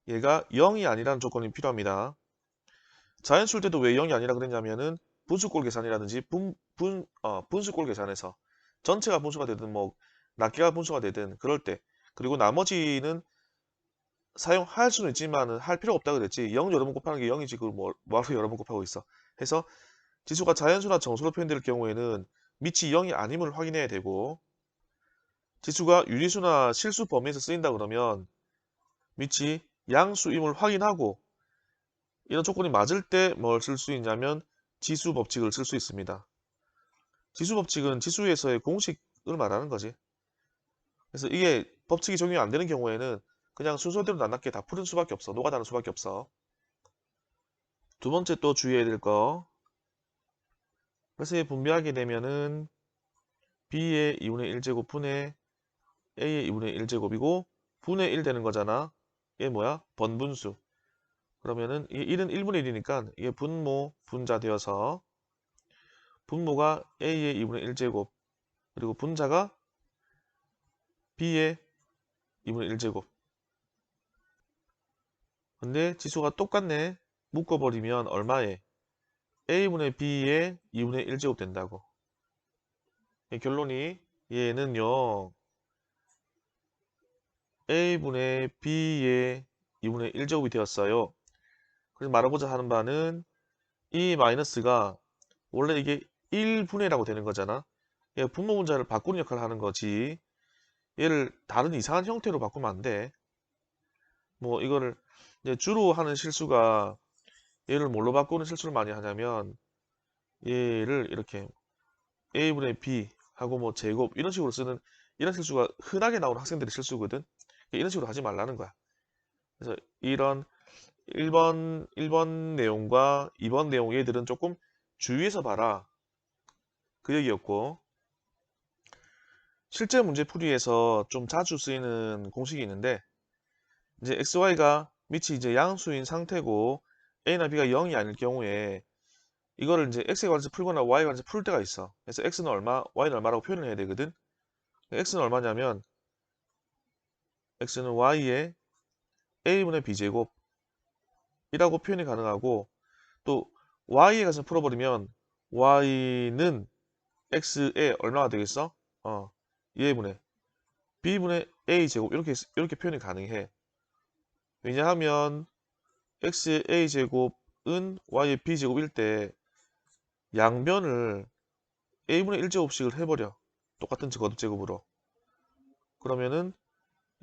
S1: 얘가 0이 아니라는 조건이 필요합니다. 자연수일 때도 왜 0이 아니라 그랬냐면은 분수꼴 계산이라든지 분수꼴 계산에서 전체가 분수가 되든 뭐 낱개가 분수가 되든 그럴 때 그리고 나머지는 사용할 수는 있지만은 할 필요가 없다 그랬지. 0 여러 번 곱하는 게 0이지 그걸 뭐하러 여러 번 곱하고 있어. 해서 지수가 자연수나 정수로 표현될 경우에는 밑이 0이 아님을 확인해야 되고 지수가 유리수나 실수 범위에서 쓰인다 그러면 밑이 양수임을 확인하고 이런 조건이 맞을 때 뭘 쓸 수 있냐면 지수 법칙을 쓸 수 있습니다. 지수 법칙은 지수에서의 공식을 말하는 거지. 그래서 이게 법칙이 적용이 안 되는 경우에는 그냥 순서대로 낱낱게 다 푸는 수밖에 없어. 녹아다는 수밖에 없어. 두 번째 또 주의해야 될 거. 그래서 분배하게 되면은 b의 2분의 1제곱 분의 a의 2분의 1제곱이고 분의 1 되는 거잖아. 얘 뭐야? 번분수. 그러면은 이게 1은 1분의 1이니까 이게 분모, 분자 되어서 분모가 a의 2분의 1제곱 그리고 분자가 b의 2분의 1제곱. 근데 지수가 똑같네. 묶어버리면 얼마에? a분의 b의 2분의 1제곱 된다고. 결론이 얘는요. a분의 b의 2분의 1제곱이 되었어요. 그래서 말하고자 하는 바는 이 마이너스가 원래 이게 1분의라고 되는 거잖아. 분모 분자를 바꾸는 역할을 하는 거지. 얘를 다른 이상한 형태로 바꾸면 안 돼. 뭐 이거를 이제 주로 하는 실수가 얘를 뭘로 바꾸는 실수를 많이 하냐면 얘를 이렇게 a분의 b 하고 뭐 제곱 이런 식으로 쓰는 이런 실수가 흔하게 나오는 학생들의 실수거든. 이런 식으로 하지 말라는 거야. 그래서 이런 1번 내용과 2번 내용 얘들은 조금 주의해서 봐라. 그 얘기였고 실제 문제풀이에서 좀 자주 쓰이는 공식이 있는데 이제 xy가 밑이 이제 양수인 상태고 a나 b가 0이 아닐 경우에 이거를 이제 x에 관해서 풀거나 y에 관해서 풀 때가 있어. 그래서 x는 얼마, y는 얼마라고 표현을 해야 되거든. x는 얼마냐면 x는 y의 a분의 b제곱이라고 표현이 가능하고 또 y에 관해서 풀어버리면 y는 x에 얼마가 되겠어? 얘분의 b분의 a제곱 이렇게 표현이 가능해. 왜냐하면 x의 a제곱은 y의 b제곱일 때 양변을 a분의 1제곱씩을 해버려. 똑같은 거듭제곱으로. 그러면은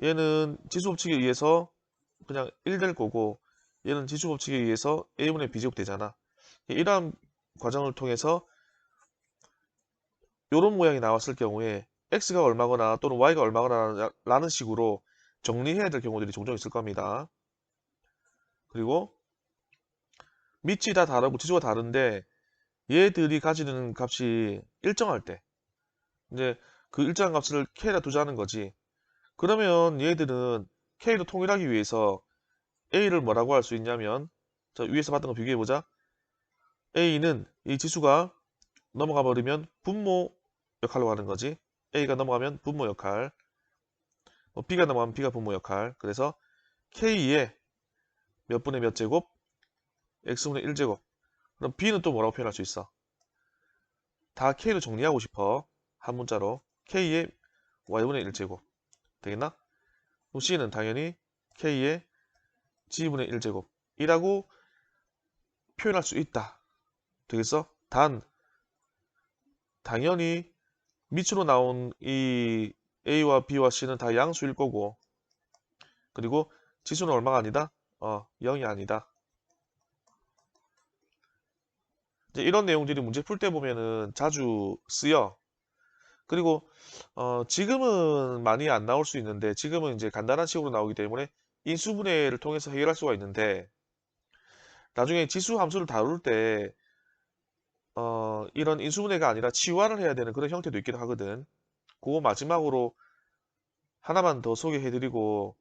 S1: 얘는 지수법칙에 의해서 그냥 1 될 거고 얘는 지수법칙에 의해서 a분의 b제곱 되잖아. 이러한 과정을 통해서 이런 모양이 나왔을 경우에 x가 얼마거나 또는 y가 얼마거나 라는 식으로 정리해야 될 경우들이 종종 있을 겁니다. 그리고 밑이 다 다르고 지수가 다른데 얘들이 가지는 값이 일정할 때 이제 그 일정한 값을 k에다 두자는 거지. 그러면 얘들은 k로 통일하기 위해서 a를 뭐라고 할 수 있냐면 자, 위에서 봤던 거 비교해보자. a는 이 지수가 넘어가 버리면 분모 역할로 가는 거지. a가 넘어가면 분모 역할, b가 넘어가면 b가 분모 역할. 그래서 k의 몇 분의 몇 제곱? x분의 1제곱. 그럼 b는 또 뭐라고 표현할 수 있어? 다 k로 정리하고 싶어. 한 문자로. k의 y분의 1제곱. 되겠나? 그럼 c는 당연히 k의 g분의 1제곱이라고 표현할 수 있다. 되겠어? 당연히 밑으로 나온 이 a와 b와 c는 다 양수일 거고 그리고 지수는 얼마가 아니다? 0이 아니다. 이제 이런 내용들이 문제 풀 때 보면은 자주 쓰여. 그리고 지금은 많이 안 나올 수 있는데 지금은 이제 간단한 식으로 나오기 때문에 인수분해를 통해서 해결할 수가 있는데 나중에 지수 함수를 다룰 때 이런 인수분해가 아니라 치환을 해야 되는 그런 형태도 있기도 하거든. 그거 마지막으로 하나만 더 소개해드리고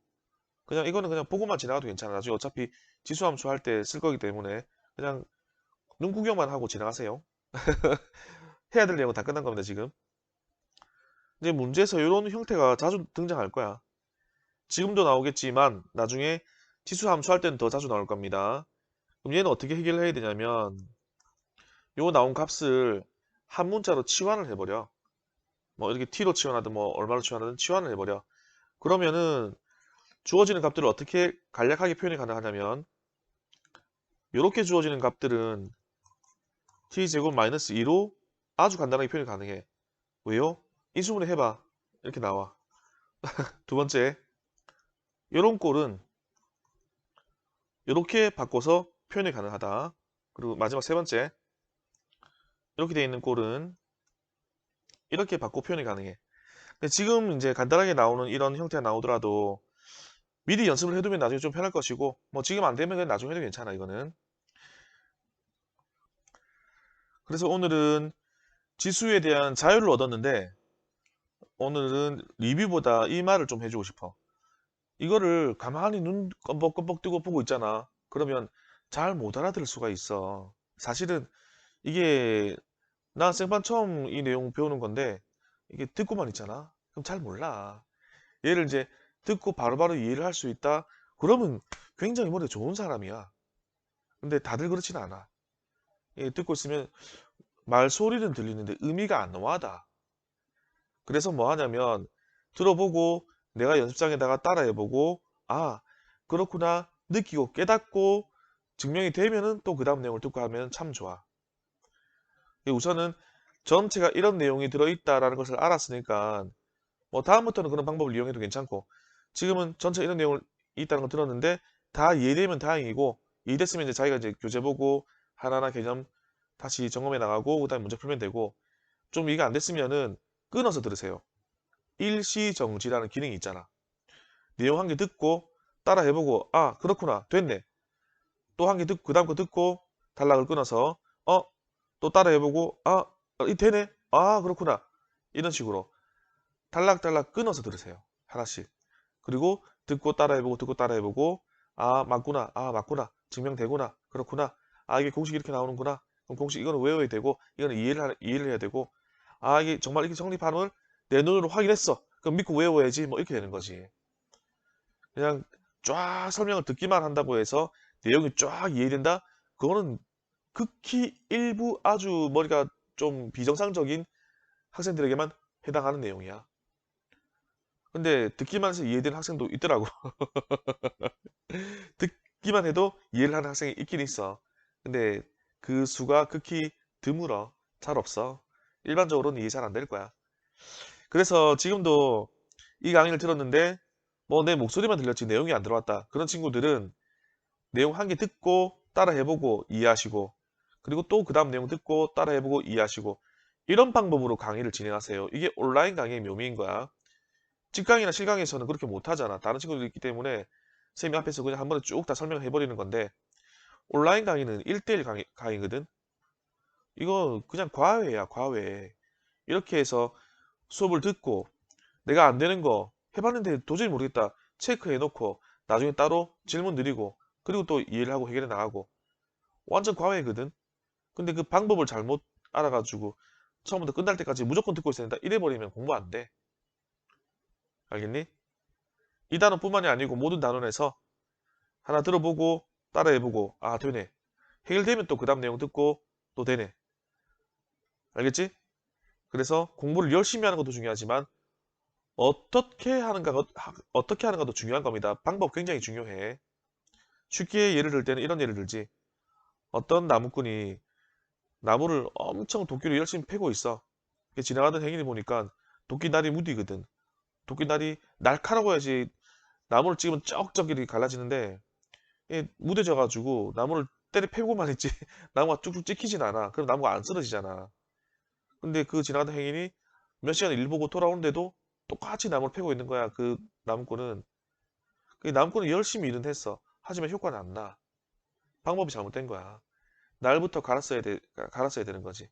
S1: 그냥 이거는 그냥 보고만 지나가도 괜찮아. 나중에 어차피 지수함수 할 때 쓸 거기 때문에 그냥 눈 구경만 하고 지나가세요. 해야 될 내용은 다 끝난 겁니다, 지금. 이제 문제에서 이런 형태가 자주 등장할 거야. 지금도 나오겠지만 나중에 지수함수 할 때는 더 자주 나올 겁니다. 그럼 얘는 어떻게 해결해야 되냐면 요 나온 값을 한 문자로 치환을 해버려. 뭐 이렇게 t로 치환하든 뭐 얼마로 치환하든 치환을 해버려. 그러면은 주어지는 값들을 어떻게 간략하게 표현이 가능하냐면 이렇게 주어지는 값들은 t제곱 마이너스 2로 아주 간단하게 표현이 가능해. 왜요? 인수분해 해봐. 이렇게 나와. 두 번째, 이런 꼴은 이렇게 바꿔서 표현이 가능하다. 그리고 마지막 세 번째, 이렇게 되어 있는 꼴은 이렇게 바꿔 표현이 가능해. 근데 지금 이제 간단하게 나오는 이런 형태가 나오더라도 미리 연습을 해두면 나중에 좀 편할 것이고 뭐 지금 안 되면 그냥 나중에 해도 괜찮아 이거는. 그래서 오늘은 지수에 대한 자유를 얻었는데 오늘은 리뷰보다 이 말을 좀 해주고 싶어. 이거를 가만히 눈 껌뻑껌뻑 뜨고 보고 있잖아. 그러면 잘 못 알아들을 수가 있어. 사실은 이게 나 생판 처음 이 내용 배우는 건데 이게 듣고만 있잖아. 그럼 잘 몰라. 얘를 이제 듣고 바로바로 이해를 할 수 있다. 그러면 굉장히 머리 좋은 사람이야. 근데 다들 그렇진 않아. 듣고 있으면 말소리는 들리는데 의미가 안 와다. 그래서 뭐 하냐면 들어보고 내가 연습장에다가 따라해보고 아 그렇구나 느끼고 깨닫고 증명이 되면은 또 그 다음 내용을 듣고 하면 참 좋아. 우선은 전체가 이런 내용이 들어있다라는 것을 알았으니까 뭐 다음부터는 그런 방법을 이용해도 괜찮고 지금은 전체 이런 내용을 있다는 걸 들었는데 다 이해되면 다행이고 이해됐으면 이제 자기가 이제 교재 보고 하나하나 개념 다시 점검해 나가고 그다음에 문제 풀면 되고 좀 이해가 안 됐으면은 끊어서 들으세요. 일시정지라는 기능이 있잖아. 내용 한 개 듣고 따라 해보고 아 그렇구나 됐네. 또 한 개 듣고 그다음 거 듣고 단락을 끊어서 또 따라 해보고 이 되네. 아 그렇구나. 이런 식으로 단락단락 끊어서 들으세요. 하나씩. 그리고 듣고 따라해보고 듣고 따라해보고 아 맞구나. 아 맞구나. 증명되구나. 그렇구나. 아 이게 공식이 이렇게 나오는구나. 그럼 공식 이거는 외워야 되고 이거는 이해를 해야 되고 아 이게 정말 이게 정립하는 내 눈으로 확인했어. 그럼 믿고 외워야지. 뭐 이렇게 되는 거지. 그냥 쫙 설명을 듣기만 한다고 해서 내용이 쫙 이해된다? 그거는 극히 일부 아주 머리가 좀 비정상적인 학생들에게만 해당하는 내용이야. 근데 듣기만 해서 이해되는 학생도 있더라고. 듣기만 해도 이해를 하는 학생이 있긴 있어. 근데 그 수가 극히 드물어. 잘 없어. 일반적으로는 이해 잘 안 될 거야. 그래서 지금도 이 강의를 들었는데 뭐 내 목소리만 들렸지 내용이 안 들어왔다. 그런 친구들은 내용 한 개 듣고 따라 해보고 이해하시고 그리고 또 그 다음 내용 듣고 따라 해보고 이해하시고 이런 방법으로 강의를 진행하세요. 이게 온라인 강의의 묘미인 거야. 직강이나 실강에서는 그렇게 못하잖아. 다른 친구들이 있기 때문에 선생님 앞에서 그냥 한 번에 쭉 다 설명해버리는 건데 온라인 강의는 1대1 강의거든. 이거 그냥 과외야 과외. 이렇게 해서 수업을 듣고 내가 안 되는 거 해봤는데 도저히 모르겠다. 체크해놓고 나중에 따로 질문 드리고 그리고 또 이해를 하고 해결해 나가고 완전 과외거든. 근데 그 방법을 잘못 알아가지고 처음부터 끝날 때까지 무조건 듣고 있어야 된다. 이래버리면 공부 안 돼. 알겠니? 이 단원뿐만이 아니고 모든 단원에서 하나 들어보고 따라해보고 아 되네. 해결되면 또 그 다음 내용 듣고 또 되네. 알겠지? 그래서 공부를 열심히 하는 것도 중요하지만 어떻게 하는가도 중요한 겁니다. 방법 굉장히 중요해. 쉽게 예를 들 때는 이런 예를 들지. 어떤 나무꾼이 나무를 엄청 도끼로 열심히 패고 있어. 지나가던 행인이 보니까 도끼날이 무디거든. 도끼날이 날카라고 해야지 나무를 찍으면 쩍쩍 이렇게 갈라지는데 무뎌져가지고 나무를 때려 패고만 있지 나무가 쭉쭉 찍히진 않아. 그럼 나무가 안 쓰러지잖아. 근데 그 지나가던 행인이 몇 시간 일 보고 돌아오는데도 똑같이 나무를 패고 있는 거야. 그 나무꾼은. 그 나무꾼은 열심히 일은 했어. 하지만 효과는 안 나. 방법이 잘못된 거야. 날부터 갈았어야 되는 거지.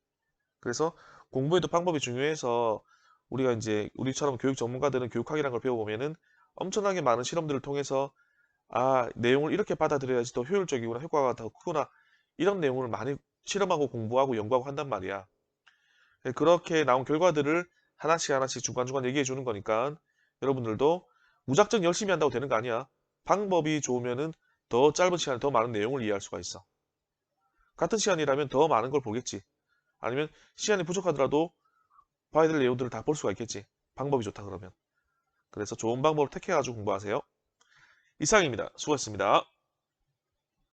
S1: 그래서 공부에도 방법이 중요해서 우리가 이제 우리처럼 교육 전문가들은 교육학이라는 걸 배워보면은 엄청나게 많은 실험들을 통해서 아, 내용을 이렇게 받아들여야지 더 효율적이구나, 효과가 더 크구나. 이런 내용을 많이 실험하고 공부하고 연구하고 한단 말이야. 그렇게 나온 결과들을 하나씩 하나씩 중간중간 얘기해 주는 거니까 여러분들도 무작정 열심히 한다고 되는 거 아니야. 방법이 좋으면은 더 짧은 시간에 더 많은 내용을 이해할 수가 있어. 같은 시간이라면 더 많은 걸 보겠지. 아니면 시간이 부족하더라도 봐야 될 내용들을 다 볼 수가 있겠지. 방법이 좋다 그러면. 그래서 좋은 방법을 택해가지고 공부하세요. 이상입니다. 수고하셨습니다.